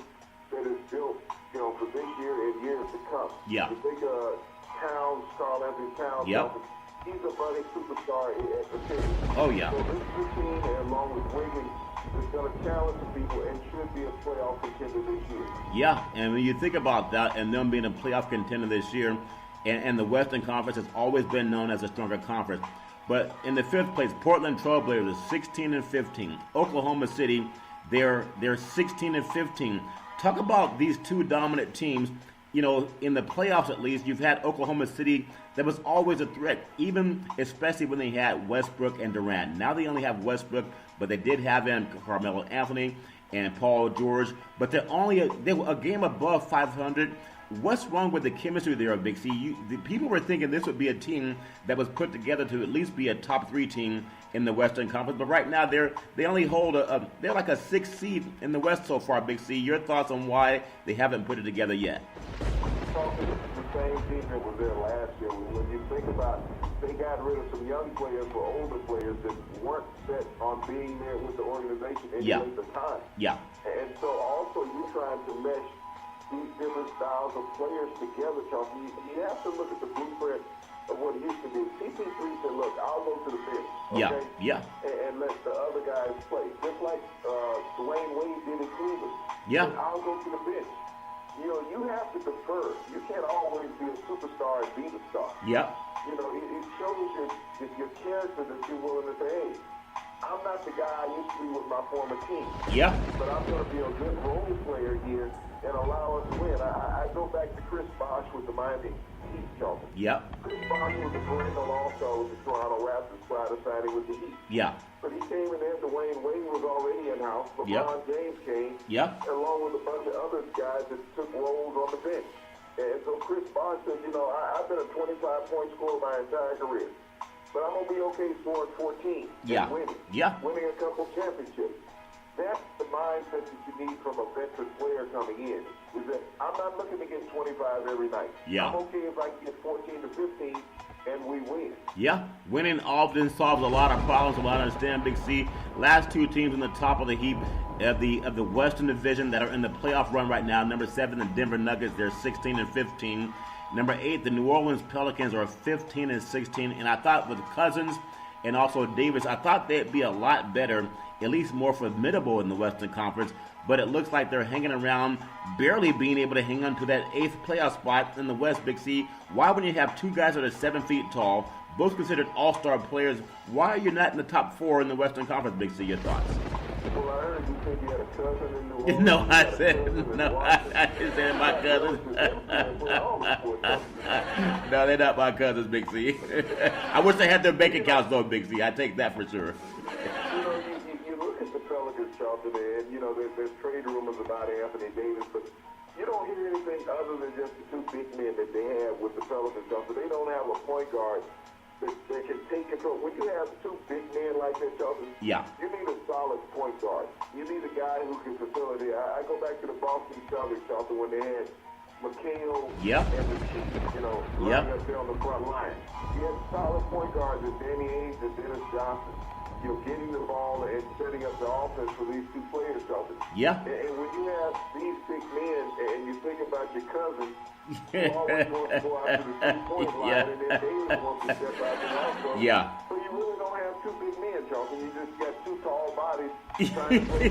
that is built, you know, for this year and years to come. Yeah. You think Towns, Karl Anthony Towns, Charlton, he's a budding superstar at the team. Oh, yeah. So this is a team, and along with Wiggins, is going to challenge the people and should be a playoff contender this year. Yeah, and when you think about that and them being a playoff contender this year, and the Western Conference has always been known as a stronger conference. But in the fifth place, Portland Trailblazers 16-15. Oklahoma City, they're 16-15. Talk about these two dominant teams. You know, in the playoffs at least, you've had Oklahoma City that was always a threat, even especially when they had Westbrook and Durant. Now they only have Westbrook, but they did have in Carmelo Anthony and Paul George. But they were a game above 500. What's wrong with the chemistry there, Big C? The people were thinking this would be a team that was put together to at least be a top 3 team in the Western Conference, but right now they only hold they're like a 6th seed in the West so far, Big C. Your thoughts on why they haven't put it together yet? This is the same team that was there last year. When you think about, they got rid of some young players for older players that weren't set on being there with the organization any length of time. Yeah. And so also you're trying to mesh these different styles of players together, Chelsea. You have to look at the blueprint of what it used to be. CP3 said, look, I'll go to the bench. Okay? Yeah. And let the other guys play. Just like Dwayne Wade did in Cleveland. Yeah. I'll go to the bench. You know, you have to defer. You can't always be a superstar and be the star. Yeah. You know, it shows your character that you're willing to say, hey, I'm not the guy I used to be with my former team. Yeah. But I'm going to be a good role player here and allow us to win. I go back to Chris Bosh with the Miami Heat, Charlton. Yeah. Chris Bosh was a perennial all-star with the Toronto Raptors prior to signing with the Heat. Yeah. But he came in there, Dwayne Wade was already in-house. LeBron James came, along with a bunch of other guys that took roles on the bench. And so Chris Bosh said, you know, I've been a 25-point scorer my entire career. But I'm going to be okay scoring 14 and winning. Yeah. Winning a couple championships. That's the mindset that you need from a veteran player coming in, is that I'm not looking to get 25 every night. Yeah. I'm okay if I can get 14 to 15 and we win. Yeah. Winning often solves a lot of problems, from what I understand, Big C. Last 2 teams in the top of the heap of the Western Division that are in the playoff run right now. Number 7, the Denver Nuggets, they're 16-15. Number 8, the New Orleans Pelicans are 15-16. And I thought with Cousins and also Davis, I thought they'd be a lot better, at least more formidable in the Western Conference, but it looks like they're hanging around, barely being able to hang on to that 8th playoff spot in the West, Big C. Why, when you have 2 guys that are 7 feet tall, both considered all-star players, why are you not in the top 4 in the Western Conference, Big C? Your thoughts? Well, I heard you said you had a cousin in New Orleans. No, I didn't say my cousins. No, they're not my cousins, Big C. I wish they had their bank accounts, though, Big C. I take that for sure. You know, you look at the Pelicans, Charlton, and, you know, there's trade rumors about Anthony Davis, but you don't hear anything other than just the 2 big men that they have with the Pelicans, Charlton. They don't have a point guard that can take control. When you have 2 big men like that, Charlton, you need a solid point guard. You need a guy who can facilitate. I go back to the Boston Celtics, Charlton, when they had McHale and the Chiefs, you know, running up there on the front line. You had solid point guards with Danny Ainge and Dennis Johnson, you know, getting the ball and setting up the offense for these 2 players, Charlton. Yeah. And when you have these big men and you think about your cousins, you always want to go out to the 3-point line, and then Davis wants to step out and also. Yeah. So you really don't have 2 big men, Charlton. You just got 2 tall bodies trying to play.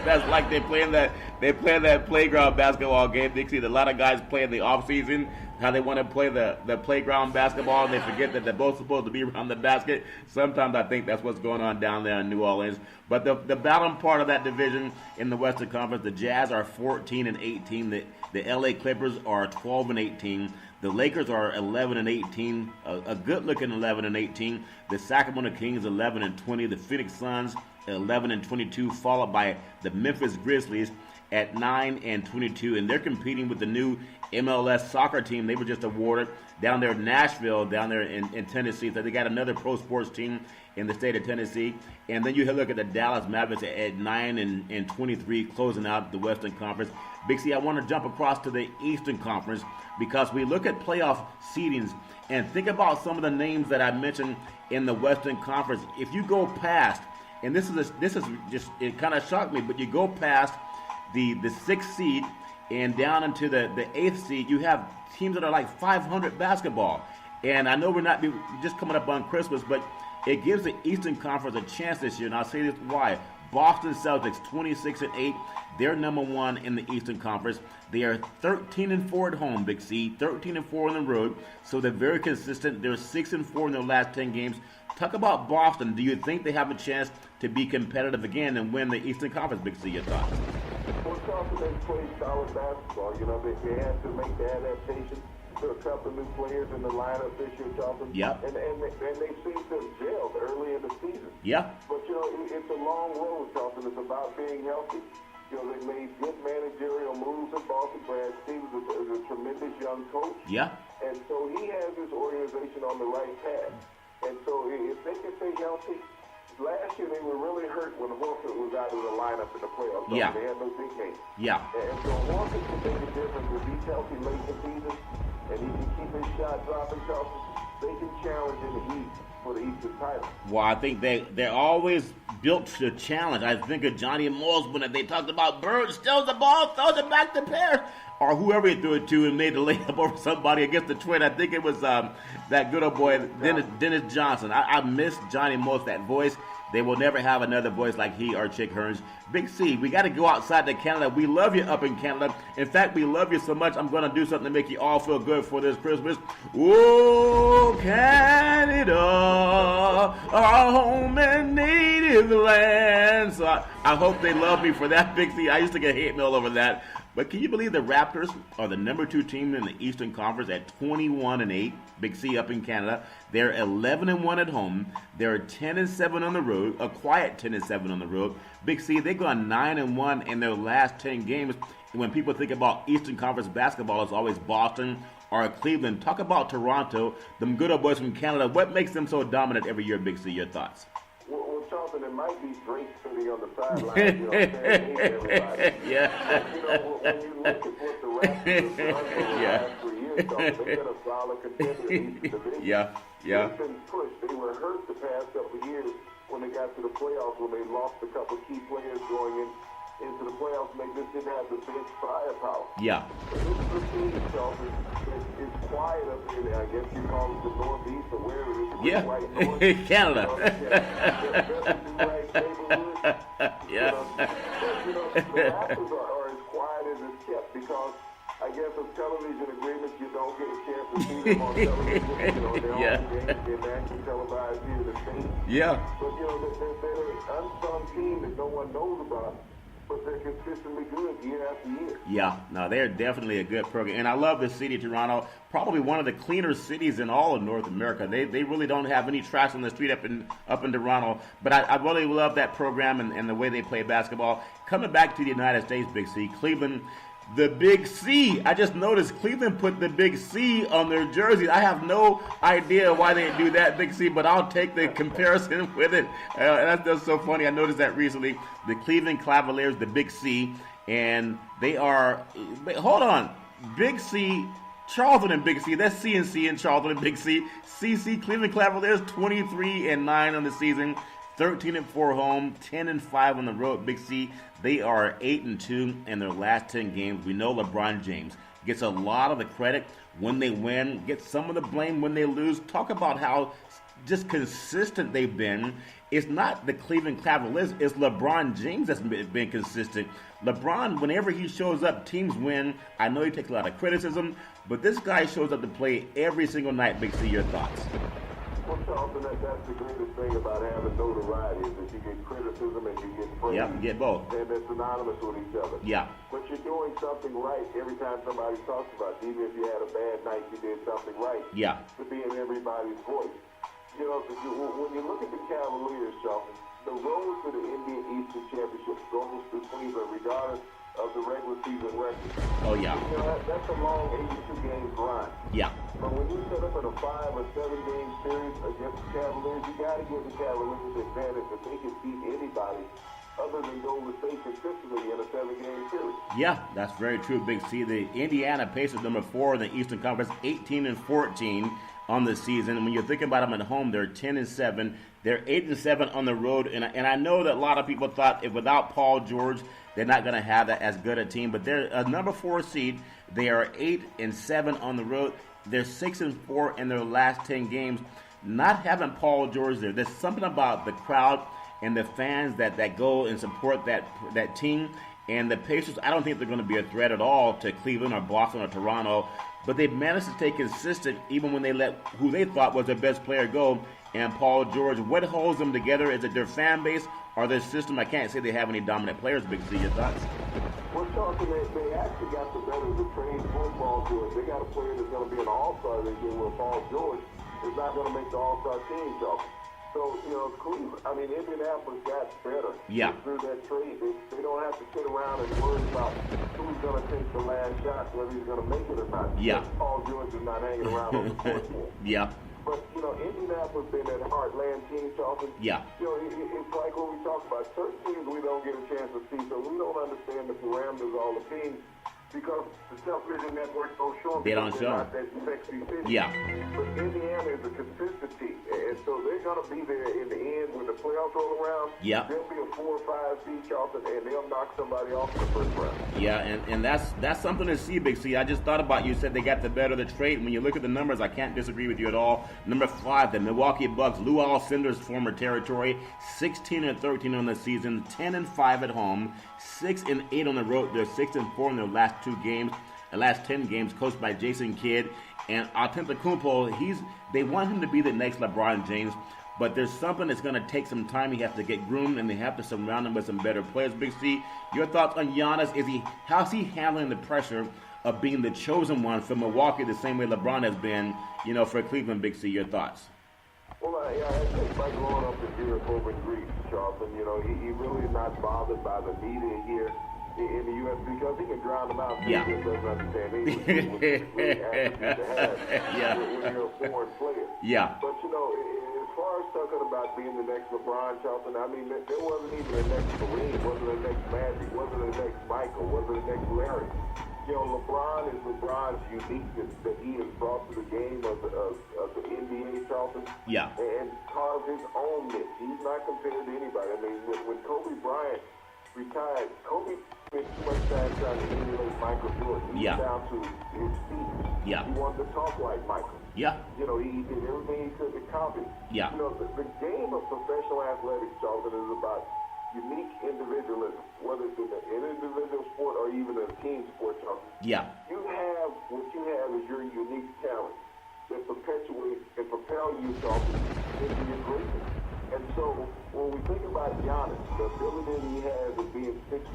That's like they play that playground basketball game. They see a lot of guys play in the off season, how they want to play the playground basketball, and they forget that they're both supposed to be around the basket. Sometimes I think that's what's going on down there in New Orleans. But the bottom part of that division in the Western Conference, the Jazz are 14-18. The LA Clippers are 12-18. The Lakers are 11-18, a good-looking 11-18. The Sacramento Kings 11-20. The Phoenix Suns 11-22, followed by the Memphis Grizzlies at 9-22, and they're competing with the new MLS soccer team. They were just awarded down there in Nashville, down there in Tennessee. So they got another pro sports team in the state of Tennessee. And then you look at the Dallas Mavericks at 9-23, closing out the Western Conference. Big C, I want to jump across to the Eastern Conference because we look at playoff seedings and think about some of the names that I mentioned in the Western Conference. If you go past, and this is just, it kind of shocked me, but you go past the 6th seed and down into the 8th seed, you have teams that are like 500 basketball. And I know we're not just coming up on Christmas, but it gives the Eastern Conference a chance this year. And I'll say this why. Boston Celtics, 26-8. They're number one in the Eastern Conference. They are 13-4 at home, Big C, 13-4 on the road. So they're very consistent. They're 6-4 in their last 10 games. Talk about Boston. Do you think they have a chance to be competitive again and win the Eastern Conference, Big C? Your thoughts? Well, Charleston, they played solid basketball. You know, they had to make the adaptation to a couple of new players in the lineup this year, Charleston. Yep. And they seem to have gelled early in the season. Yeah. But, you know, it's a long road, Charleston. It's about being healthy. You know, they made good managerial moves in Boston. Brad Stevens is a tremendous young coach. Yeah. And so he has his organization on the right path. And so if they can stay healthy, last year they were really hurt when Horford was out of the lineup in the playoffs. Yeah. They had no big game. Yeah. And so Horford can make a difference if he's healthy late in the season and he can keep his shot dropping, Charleston. They can challenge in the East for the Eastern title. Well, I think they're always built to challenge. I think of Johnny Morse when they talked about Bird steals the ball, throws it back to Parrish, or whoever he threw it to and made the layup over somebody against the Twin. I think it was that good old boy, Dennis Johnson. I miss Johnny Morse, that voice. They will never have another voice like he or Chick Hearns. Big C, we got to go outside to Canada. We love you up in Canada. In fact, we love you so much, I'm going to do something to make you all feel good for this Christmas. Oh, Canada, our home and native land. So I hope they love me for that, Big C. I used to get hate mail over that. But can you believe the Raptors are the number 2 team in the Eastern Conference at 21-8? Big C up in Canada. They're 11-1 at home. They're 10-7 on the road. A quiet 10-7 on the road. Big C, they've gone 9-1 in their last 10 games. And when people think about Eastern Conference basketball, it's always Boston or Cleveland. Talk about Toronto, them good old boys from Canada. What makes them so dominant every year, Big C? Your thoughts? Well, Charleston, it might be Drake sitting on the sideline, you know, saying, hey, everybody. Yeah. You know, when you look at what the Raptors have done for the last 3 years, Charleston, they've been a solid contender in the division. Yeah. They've been pushed. They were hurt the past couple of years when they got to the playoffs, when they lost a couple of key players going into the playoffs, and they just didn't have the bench firepower. Yeah. And this is the team, Charleston, it's quiet up here. I guess you call it the Northeast or where it is. Yeah. Right north. Canada. Yeah. You know, the Raptors are as quiet as it's kept because I guess of television agreements, you don't get a chance to see them on television. You know, they're on games, they're nationally televised here in the States. Yeah. But, you know, they're an unsung team that no one knows about. But they're consistently good year after year. Yeah, no, they're definitely a good program. And I love the city of Toronto, probably one of the cleaner cities in all of North America. They really don't have any trash on the street up in Toronto. But I really love that program and the way they play basketball. Coming back to the United States, Big C, Cleveland, the Big C. I just noticed Cleveland put the Big C on their jerseys. I have no idea why they do that, Big C, but I'll take the comparison with it. That's just so funny. I noticed that recently. The Cleveland Cavaliers, the Big C, and they are, hold on, Big C, Charlton and Big C. That's C&C and Charlton and Big C. CC, Cleveland Cavaliers, 23-9 on the season. 13-4 home, 10-5 on the road. Big C, they are 8-2 in their last 10 games. We know LeBron James gets a lot of the credit when they win, gets some of the blame when they lose. Talk about how just consistent they've been. It's not the Cleveland Cavaliers, it's LeBron James that's been consistent. LeBron, whenever he shows up, teams win. I know he takes a lot of criticism, but this guy shows up to play every single night. Big C, your thoughts? Well, Charlton, that's the greatest thing about having notoriety is that you get criticism and you get praise. Yeah, you get both. And they're synonymous with each other. Yeah. But you're doing something right every time somebody talks about it. Even if you had a bad night, you did something right. Yeah. To be in everybody's voice. You know, when you look at the Cavaliers, Charlton, the road to the NBA Eastern Championship goes to Cleveland regardless of the regular season record. Oh, yeah. You know, that's a long 82-game run. Yeah. But when you set up in a 5 or 7 game series against the Cavaliers, you got to give the Cavaliers the advantage that they can beat anybody other than Golden State consistently in a 7-game series. Yeah, that's very true, Big C. The Indiana Pacers, number 4 in the Eastern Conference, 18-14 on the season. And when you're thinking about them at home, they're 10-7. They're 8-7 on the road. And I know that a lot of people thought if without Paul George, they're not going to have that as good a team. But they're a number 4 seed. They are 8-7 on the road. They're 6-4 in their last 10 games. Not having Paul George there, there's something about the crowd and the fans that go and support that team. And the Pacers, I don't think they're going to be a threat at all to Cleveland or Boston or Toronto. But they've managed to stay consistent even when they let who they thought was their best player go, and Paul George. What holds them together? Is it their fan base or their system? I can't say they have any dominant players, Big C. Your thoughts? Well, Charlton, they actually got the better of the trade for Paul George. They got a player that's going to be an all-star this year where Paul George is not going to make the all-star team, Charlton. So, you know, Indianapolis got better through that trade. They don't have to sit around and worry about who's going to take the last shot, whether he's going to make it or not. Yeah. Paul George is not hanging around on the court. Yeah. But, you know, Indianapolis been that heartland team, Charlton. Yeah. You know, it's like when we talk about certain teams we don't get a chance to see, so we don't understand the parameters of all the teams. Because the television networks don't show them. They don't show not that sexy city. Yeah. But Indiana is a consistency. And so they're going to be there in the end when the playoffs roll around. Yeah. They'll be a 4 or 5 seed, Charlton, and they'll knock somebody off in the first round. Yeah, and that's something to see, Big C. I just thought about you said they got the better of the trade. When you look at the numbers, I can't disagree with you at all. Number 5, the Milwaukee Bucks, Lou Alcindor's former territory, 16-13 on the season, 10-5 at home, 6-8 on the road. They're 6-4 in their last 2 games, the last 10 games, coached by Jason Kidd. And Antetokounmpo, they want him to be the next LeBron James, but there's something that's going to take some time. He has to get groomed, and they have to surround him with some better players. Big C, your thoughts on Giannis? How's he handling the pressure of being the chosen one for Milwaukee the same way LeBron has been, you know, for Cleveland? Big C, your thoughts? Well, I think by growing up in Europe over in Greece, Charlton, you know, he really is not bothered by the media here in the U.S. because he can drown them out. Yeah. He doesn't understand English, which is really attribute to have when you're a foreign player. Yeah. But, you know, as far as talking about being the next LeBron, Charlton, I mean, there wasn't even a next Kareem, wasn't a next Magic, wasn't a next Michael, wasn't a next Larry. You know, LeBron is LeBron's uniqueness that he has brought to the game of the NBA, Charlton. Yeah. And carved his own niche. He's not compared to anybody. I mean, when Kobe Bryant retired, Kobe spent too much time trying to emulate Michael Jordan. He was down to his feet. Yeah. He wanted to talk like Michael. Yeah. You know, he did everything he could to copy. Yeah. You know, the game of professional athletics, Charlton, is about unique individualism, whether it's in an individual sport or even a team sport, Charlton. Yeah. What you have is your unique talent that perpetuates and propels you, Charlton, into your greatness. And so when we think about Giannis, the ability that he has of being 6'11",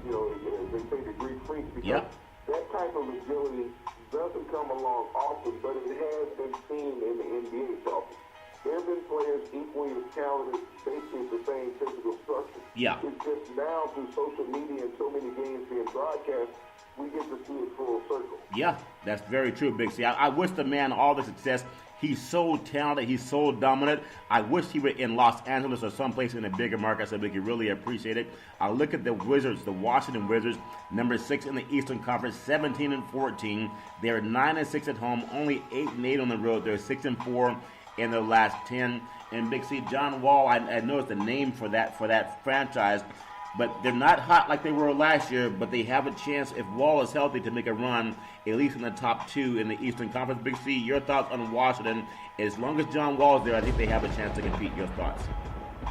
you know, as they say, the Greek freak, because that type of agility doesn't come along often, but it has been seen in the NBA, Charlton. There have been players equally as talented, basically the same physical structure. Yeah. It's just now through social media and so many games being broadcast, we get to see it full circle. Yeah, that's very true, Big C. I wish the man all the success. He's so talented. He's so dominant. I wish he were in Los Angeles or someplace in a bigger market so we could really appreciate it. I look at the Wizards, the Washington Wizards, number 6 in the Eastern Conference, 17-14. They're 9-6 at home, only 8-8 on the road. They're 6-4 in their last 10. And Big C, John Wall, I know it's the name for that franchise, but they're not hot like they were last year, but they have a chance, if Wall is healthy, to make a run, at least in the top 2 in the Eastern Conference. Big C, your thoughts on Washington? As long as John Wall's there, I think they have a chance to compete. Your thoughts?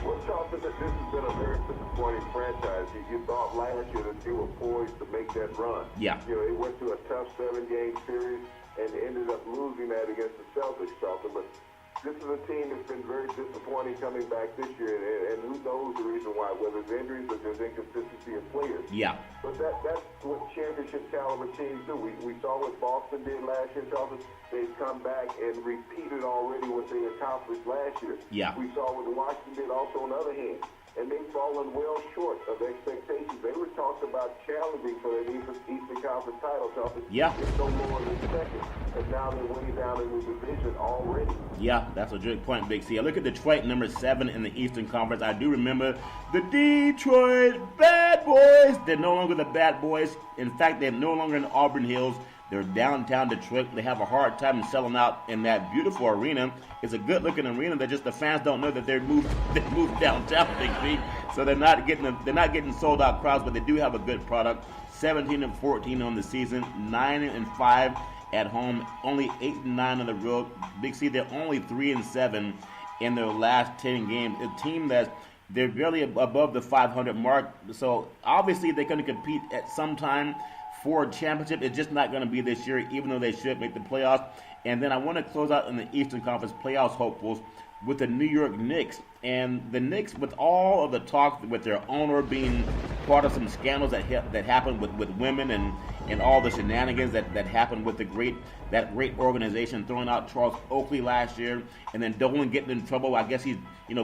Well, Charlton, this has been a very disappointing franchise. You thought last year that they were poised to make that run. Yeah. You know, they went through a tough 7-game series and ended up losing that against the Celtics, Charlton. But this is a team that's been very disappointing coming back this year, and who knows the reason why, whether it's injuries or just inconsistency of players. Yeah. But that's what championship caliber teams do. We saw what Boston did last year, Charlton. They've come back and repeated already what they accomplished last year. Yeah. We saw what Washington did also on the other hand. and they've fallen well short of expectations. They were talked about challenging for an Eastern Conference title, Chelsea. Yeah. It's no lower than second, and now they're way down in the division already. Yeah, that's a good point, Big C. I look at Detroit, number 7 in the Eastern Conference. I do remember the Detroit Bad Boys. They're no longer the Bad Boys. In fact, they're no longer in Auburn Hills. They're downtown Detroit. They have a hard time selling out in that beautiful arena. It's a good-looking arena. That just the fans don't know that they moved downtown, Big C. So they're not getting sold-out crowds, but they do have a good product. 17-14 on the season, 9-5 at home, only 8-9 on the road. Big C, they're only 3-7 in their last 10 games. A team they're barely above the 500 mark. So obviously they're going to compete at some time for a championship. It's just not going to be this year, even though they should make the playoffs. And then I want to close out in the Eastern Conference playoffs hopefuls with the New York Knicks. And the Knicks, with all of the talk with their owner being part of some scandals that happened with women and all the shenanigans that happened with that great organization, throwing out Charles Oakley last year, and then Dolan getting in trouble. I guess he's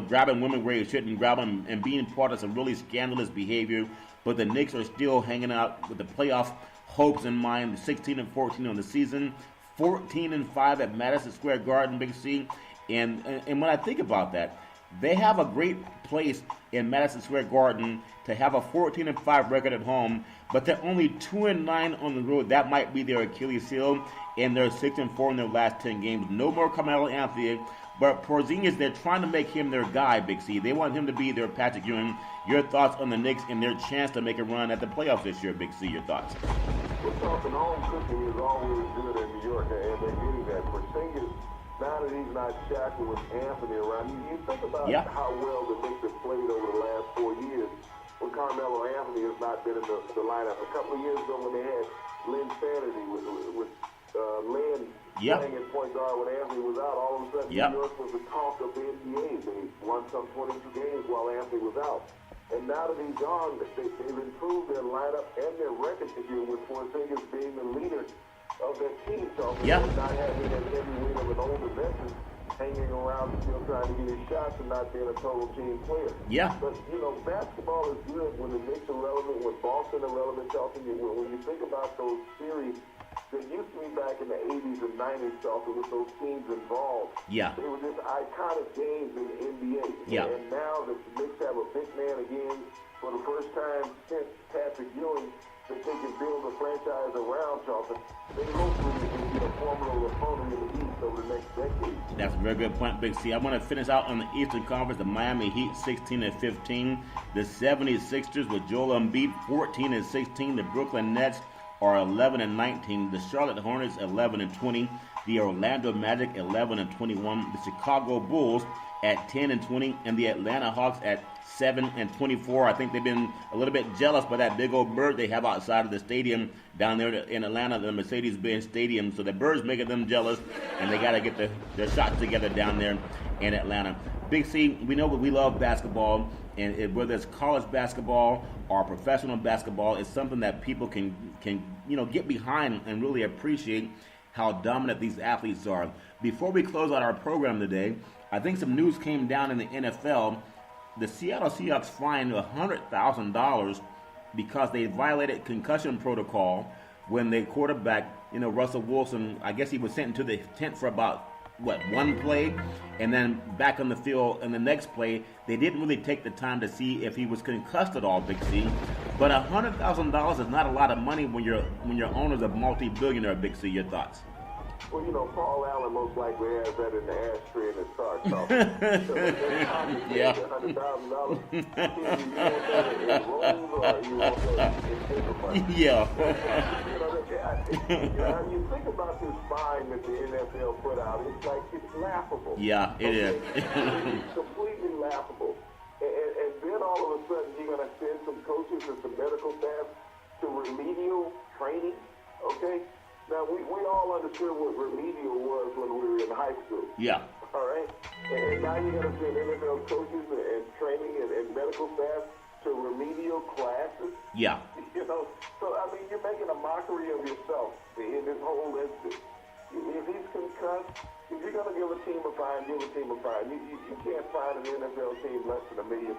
grabbing women where he shouldn't grab them and being part of some really scandalous behavior. But the Knicks are still hanging out with the playoff hopes in mind. 16-14 on the season, 14-5 at Madison Square Garden, Big C. And when I think about that, they have a great place in Madison Square Garden to have a 14-5 record at home, but they're only 2-9 on the road. That might be their Achilles heel, and they're 6-4 in their last 10 games. No more Carmelo Anthony, but Porzingis, they're trying to make him their guy, Big C. They want him to be their Patrick Ewing. Your thoughts on the Knicks and their chance to make a run at the playoffs this year, Big C? Your thoughts? We're talking home cooking is always good in New York, and they're getting that. Porzingis, now that he's not shackled with Anthony around, you think about how well the Knicks have played over the last 4 years when Carmelo Anthony has not been in the lineup. A couple of years ago when they had Lynn Sanity with Lynn playing at point guard when Anthony was out, all of a sudden New York was the talk of the NBA. They won some 22 games while Anthony was out. And now that he's gone, they've improved their lineup and their record this year with Porzingis being the leader of that team. So not having that heavy weight of an older veteran hanging around, trying to get his shots and not being a total team player. Yeah. But, basketball is good when the Knicks are relevant, when Boston are relevant, Chelsea. When you think about those series that used to be back in the 80s and 90s, Chelsea, with those teams involved. Yeah. They were just iconic games in the NBA. Yeah. And now the Knicks have a big man again for the first time since Patrick Ewing that they can build a franchise around, Chelsea. They hopefully can be a formidable opponent in the East over the next decade. That's a very good point, Big C. I want to finish out on the Eastern Conference. The Miami Heat 16-15. The 76ers with Joel Embiid 14-16. The Brooklyn Nets are 11-19. The Charlotte Hornets 11-20. The Orlando Magic 11-21. The Chicago Bulls at 10-20, and the Atlanta Hawks at 7-24. I think they've been a little bit jealous by that big old bird they have outside of the stadium down there in Atlanta, the Mercedes-Benz Stadium. So the bird's making them jealous, and they got to get their shots together down there in Atlanta. Big C, we know that we love basketball, and whether it's college basketball or professional basketball, it's something that people can get behind and really appreciate how dominant these athletes are. Before we close out our program today, I think some news came down in the NFL. The Seattle Seahawks fined $100,000 because they violated concussion protocol when the quarterback, Russell Wilson, I guess he was sent into the tent for about, one play, and then back on the field in the next play. They didn't really take the time to see if he was concussed at all, Big C. But $100,000 is not a lot of money when your owner's a multi-billionaire, Big C. Your thoughts? Well, Paul Allen most likely has that in the ashtray in his car. So yeah. Yeah. When you think about this fine that the NFL put out, it's laughable. Yeah, it is. It's completely laughable. And then all of a sudden you're going to send some coaches and some medical staff to remedial training, okay? Now, we all understood what remedial was when we were in high school. Yeah. All right? And now you're going to send NFL coaches and training and medical staff to remedial classes. Yeah. So, you're making a mockery of yourself in this whole instance. If he's concussed, If you're going to give a team a fine, give a team a fine. You can't find an NFL team less than $1 million.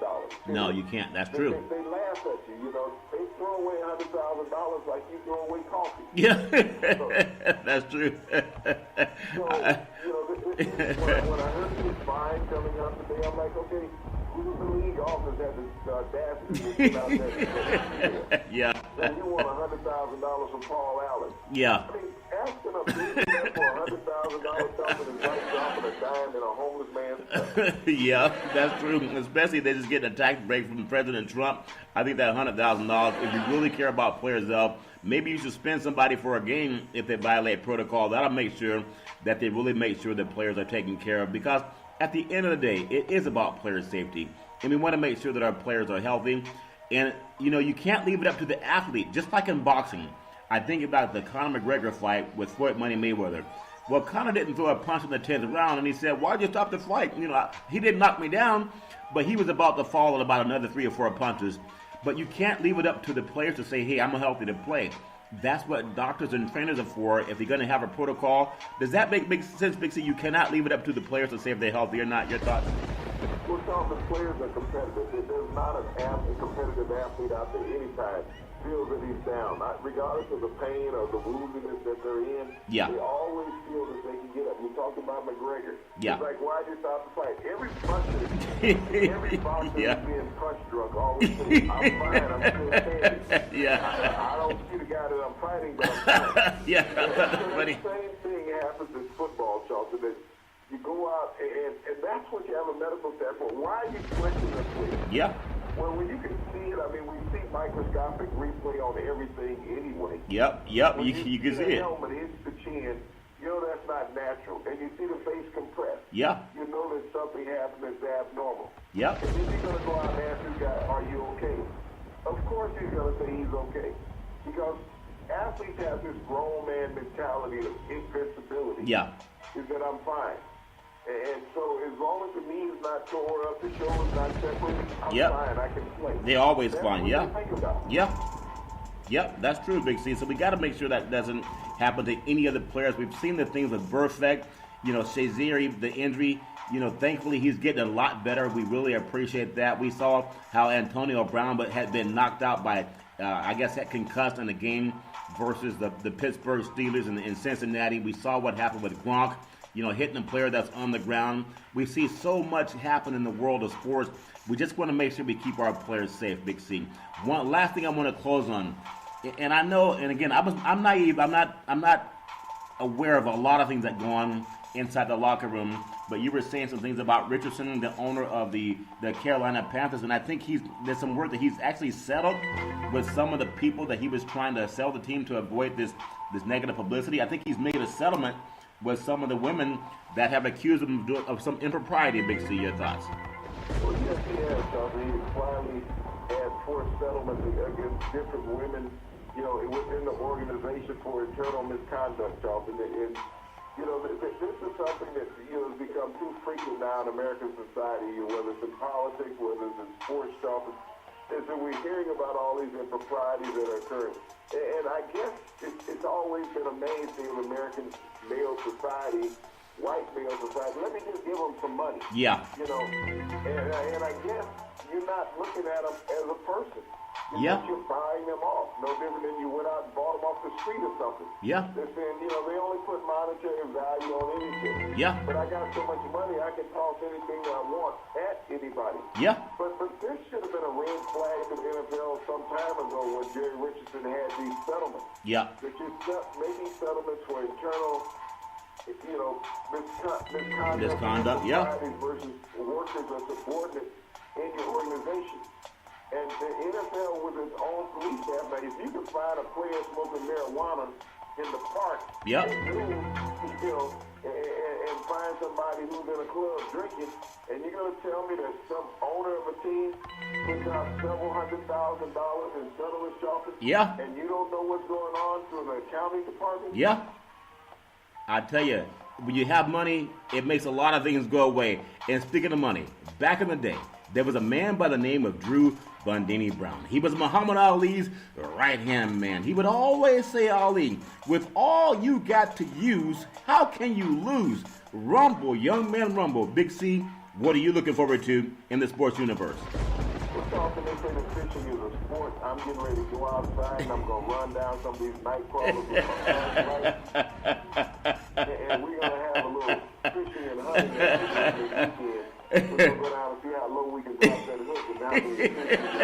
No, you can't. That's true. They laugh at you. You know, they throw away $100,000 like you throw away coffee. Yeah, so, that's true. So, you know, when I heard this fine coming out today, I'm like, okay, who in the league office had the audacity to come out there? Yeah. So you want $100,000 from Paul Allen? Yeah. I mean, asking a billionaire for $100,000 something is like dropping a dime in a homeless man's. Yeah, that's true. Especially if they just get a tax break from President Trump. I think that $100,000, if you really care about players' health, maybe you should spend somebody for a game if they violate protocol. That'll make sure that they really make sure that players are taken care of, because at the end of the day, it is about player safety, and we want to make sure that our players are healthy. And, you know, you can't leave it up to the athlete. Just like in boxing, I think about the Conor McGregor fight with Floyd Money Mayweather. Well, Conor didn't throw a punch in the 10th round, and he said, why'd you stop the fight? You know, he didn't knock me down, but he was about to fall in about another 3 or 4 punches. But you can't leave it up to the players to say, hey, I'm healthy to play. That's what doctors and trainers are for. If you're going to have a protocol, does that make sense, Big C? You cannot leave it up to the players to say if they're healthy or not. Your thoughts? We're talking players are competitive. There's not a competitive athlete out there anytime feels that he's down. Regardless of the pain or the woundedness that they're in, yeah, they always feel that they can get up. You're talking about McGregor. Yeah. It's like, why'd you stop the fight? Every boxer yeah. is being punch drunk always says, I'm fine, I'm still standing. Yeah. I don't see the guy that I'm fighting, but I'm fine. Yeah, that's funny. The same thing happens in football, Charlton, that you go out, and that's what you have a medical staff for. Why are you questioning the play? Yeah. Well, when you can see it, I mean, we see microscopic replay on everything anyway. Yep, you can see it. The helmet hits the chin, you know that's not natural. And you see the face compressed. Yeah. You know that something happened that's abnormal. Yep. And then you're going to go out and ask this guy, are you okay? Of course he's going to say he's okay. Because athletes have this grown man mentality of invincibility. Yeah. Is that I'm fine. And so as long as the knee is not tore up, the shoulder's not separated, I'm fine, I can play. They're always that's fine, what yeah. Think about. Yep, that's true, Big C. So we got to make sure that doesn't happen to any other players. We've seen the things with Burfict, you know, Shazier, the injury. You know, thankfully he's getting a lot better. We really appreciate that. We saw how Antonio Brown had been knocked out by, I guess, had concussed in the game versus the Pittsburgh Steelers in Cincinnati. We saw what happened with Gronk, you know, hitting a player that's on the ground. We see so much happen in the world of sports. We just want to make sure we keep our players safe, Big C. One last thing I want to close on, and I know, and again, I'm naive. I'm not aware of a lot of things that go on inside the locker room. But you were saying some things about Richardson, the owner of the Carolina Panthers, and I think there's some word that he's actually settled with some of the people that he was trying to sell the team to avoid this negative publicity. I think he's made a settlement with some of the women that have accused him of some impropriety. Big C, your thoughts? Well, yes, he has, Charlie. He finally had forced settlements against different women, you know, within the organization for internal misconduct, Charlie. And, you know, this is something that, you know, has become too frequent now in American society, whether it's in politics, whether it's in sports, Charlie. And so we're hearing about all these improprieties that are occurring. And I guess it's always been a mainstay of American male society, white male society. Let me just give them some money. Yeah. You know, and I guess you're not looking at them as a person. You're buying them off. No different than you went out and bought them off the street or something. Yeah. They're saying, you know, they only put monetary value on anything. Yeah. But I got so much money, I can toss anything that I want at anybody. Yeah. But this should have been a red flag to the NFL some time ago when Jerry Richardson had these settlements. Yeah. That you're making settlements for internal, you know, misconduct yeah. versus workers or subordinates in your organization. And the NFL with its own police staff, now if you can find a player smoking marijuana in the park, yep. You know, and find somebody who's in a club drinking, and you're going to tell me that some owner of a team puts out several $100,000 in settlement shopping, yeah. and you don't know what's going on through the accounting department? Yeah. I tell you, when you have money, it makes a lot of things go away. And speaking of money, back in the day, there was a man by the name of Drew Bundini Brown. He was Muhammad Ali's right-hand man. He would always say, Ali, with all you got to use, how can you lose? Rumble, Young Man Rumble. Big C, what are you looking forward to in the sports universe? Well, Charlton, they say that fishing is a sport. I'm getting ready to go outside and I'm going to run down some of these night crawlers with my flashlight. And we're going to have a little fishing and hunting this weekend. We're going to go down and see how low we can drop that hook and down to the fishing.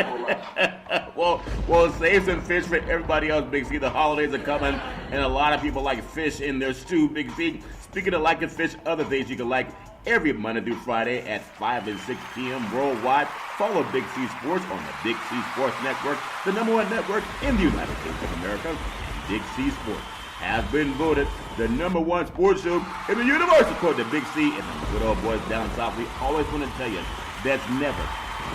Well, save some fish for everybody else, Big C. The holidays are coming, and a lot of people like fish in their stew, Big C. Speaking of liking fish, other things you can like every Monday through Friday at 5 and 6 p.m. worldwide. Follow Big C Sports on the Big C Sports Network, the #1 network in the United States of America. Big C Sports has been voted the #1 sports show in the universe, according to Big C and the good old boys down south. We always want to tell you that's never,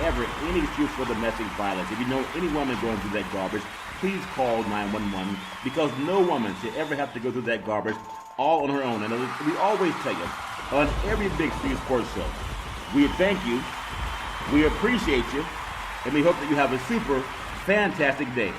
ever any excuse for domestic violence. If you know any woman going through that garbage, please call 911 because no woman should ever have to go through that garbage all on her own. And we always tell you on every Big C Sports show, we thank you, we appreciate you, and we hope that you have a super fantastic day.